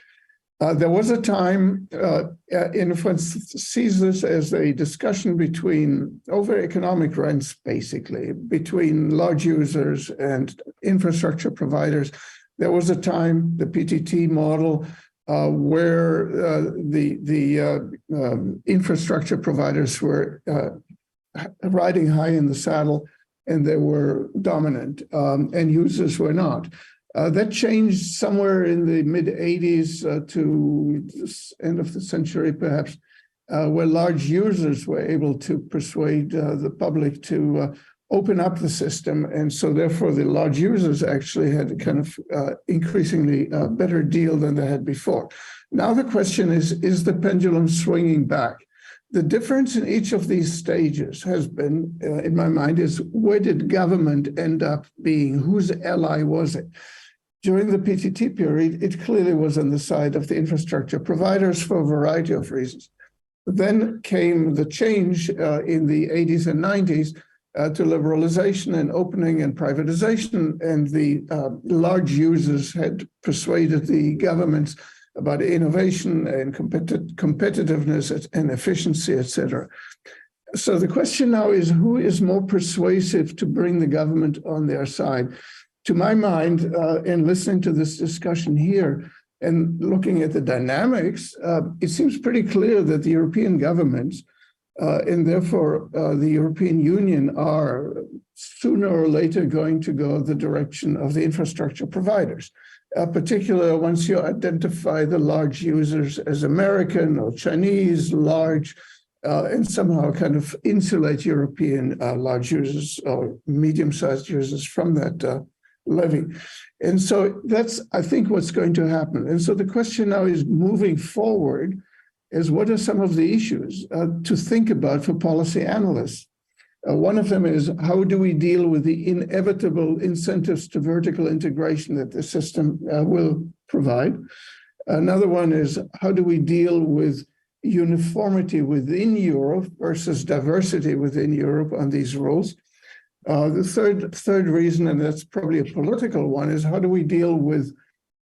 there was a time, for instance, sees this as a discussion between over economic rents, basically, between large users and infrastructure providers There was a time, the PTT model, where the infrastructure providers were riding high in the saddle, and they were dominant, and users were not. That changed somewhere in the mid-'80s to the end of the century, perhaps, where large users were able to persuade the public to open up the system. And so therefore the large users actually had a kind of increasingly better deal than they had before. Now the question is the pendulum swinging back? The difference in each of these stages has been, in my mind, is where did government end up being? Whose ally was it? During the PTT period, it clearly was on the side of the infrastructure providers for a variety of reasons. Then came the change in the 80s and 90s to liberalization and opening and privatization, and the large users had persuaded the governments about innovation and competitiveness and efficiency, et cetera. So the question now is, who is more persuasive to bring the government on their side? To my mind, in listening to this discussion here and looking at the dynamics, it seems pretty clear that the European governments and therefore the European Union are sooner or later going to go the direction of the infrastructure providers, particularly once you identify the large users as American or Chinese large, and somehow kind of insulate European large users or medium-sized users from that levy. And so that's, I think, what's going to happen. And so the question now is, moving forward, is what are some of the issues to think about for policy analysts? One of them is, how do we deal with the inevitable incentives to vertical integration that the system will provide? Another one is, how do we deal with uniformity within Europe versus diversity within Europe on these rules? The third reason, and that's probably a political one, is how do we deal with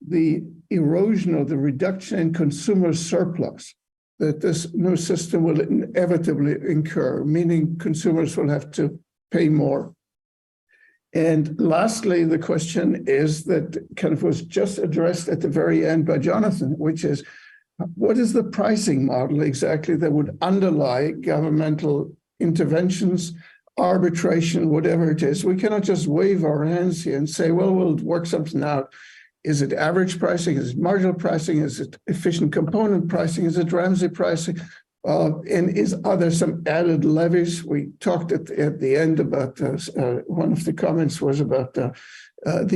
the erosion or the reduction in consumer surplus that this new system will inevitably incur, meaning consumers will have to pay more. And lastly, the question is that kind of was just addressed at the very end by Jonathan, which is, what is the pricing model exactly that would underlie governmental interventions, arbitration, whatever it is? We cannot just wave our hands here and say, well, we'll work something out. Is it average pricing? Is it marginal pricing? Is it efficient component pricing? Is it Ramsey pricing? And are there some added levies? We talked at the end about, one of the comments was about the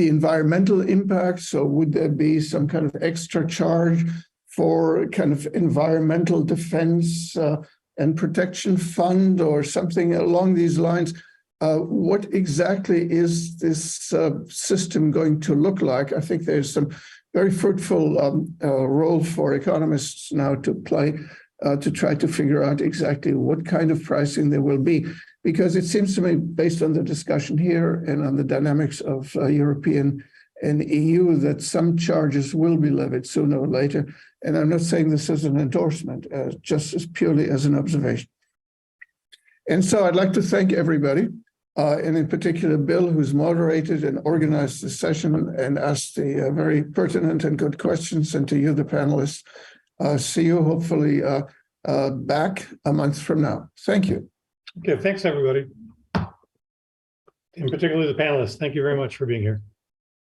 environmental impact. So would there be some kind of extra charge for kind of environmental defense and protection fund or something along these lines? What exactly is this system going to look like? I think there's some very fruitful role for economists now to play to try to figure out exactly what kind of pricing there will be. Because it seems to me, based on the discussion here and on the dynamics of European and EU, that some charges will be levied sooner or later. And I'm not saying this as an endorsement, just as purely as an observation. And so I'd like to thank everybody. And in particular, Bill, who's moderated and organized the session and asked the very pertinent and good questions, and to you, the panelists. See you hopefully back a month from now. Thank you. Okay, thanks, everybody. In particular, the panelists. Thank you very much for being here.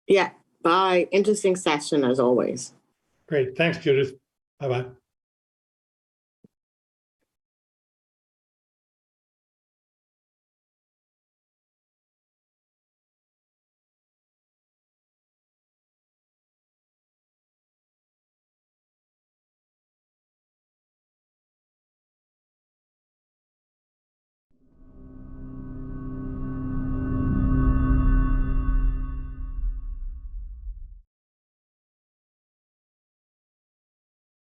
Yeah, bye. Interesting session as always. Great. Thanks, Judith. Bye-bye.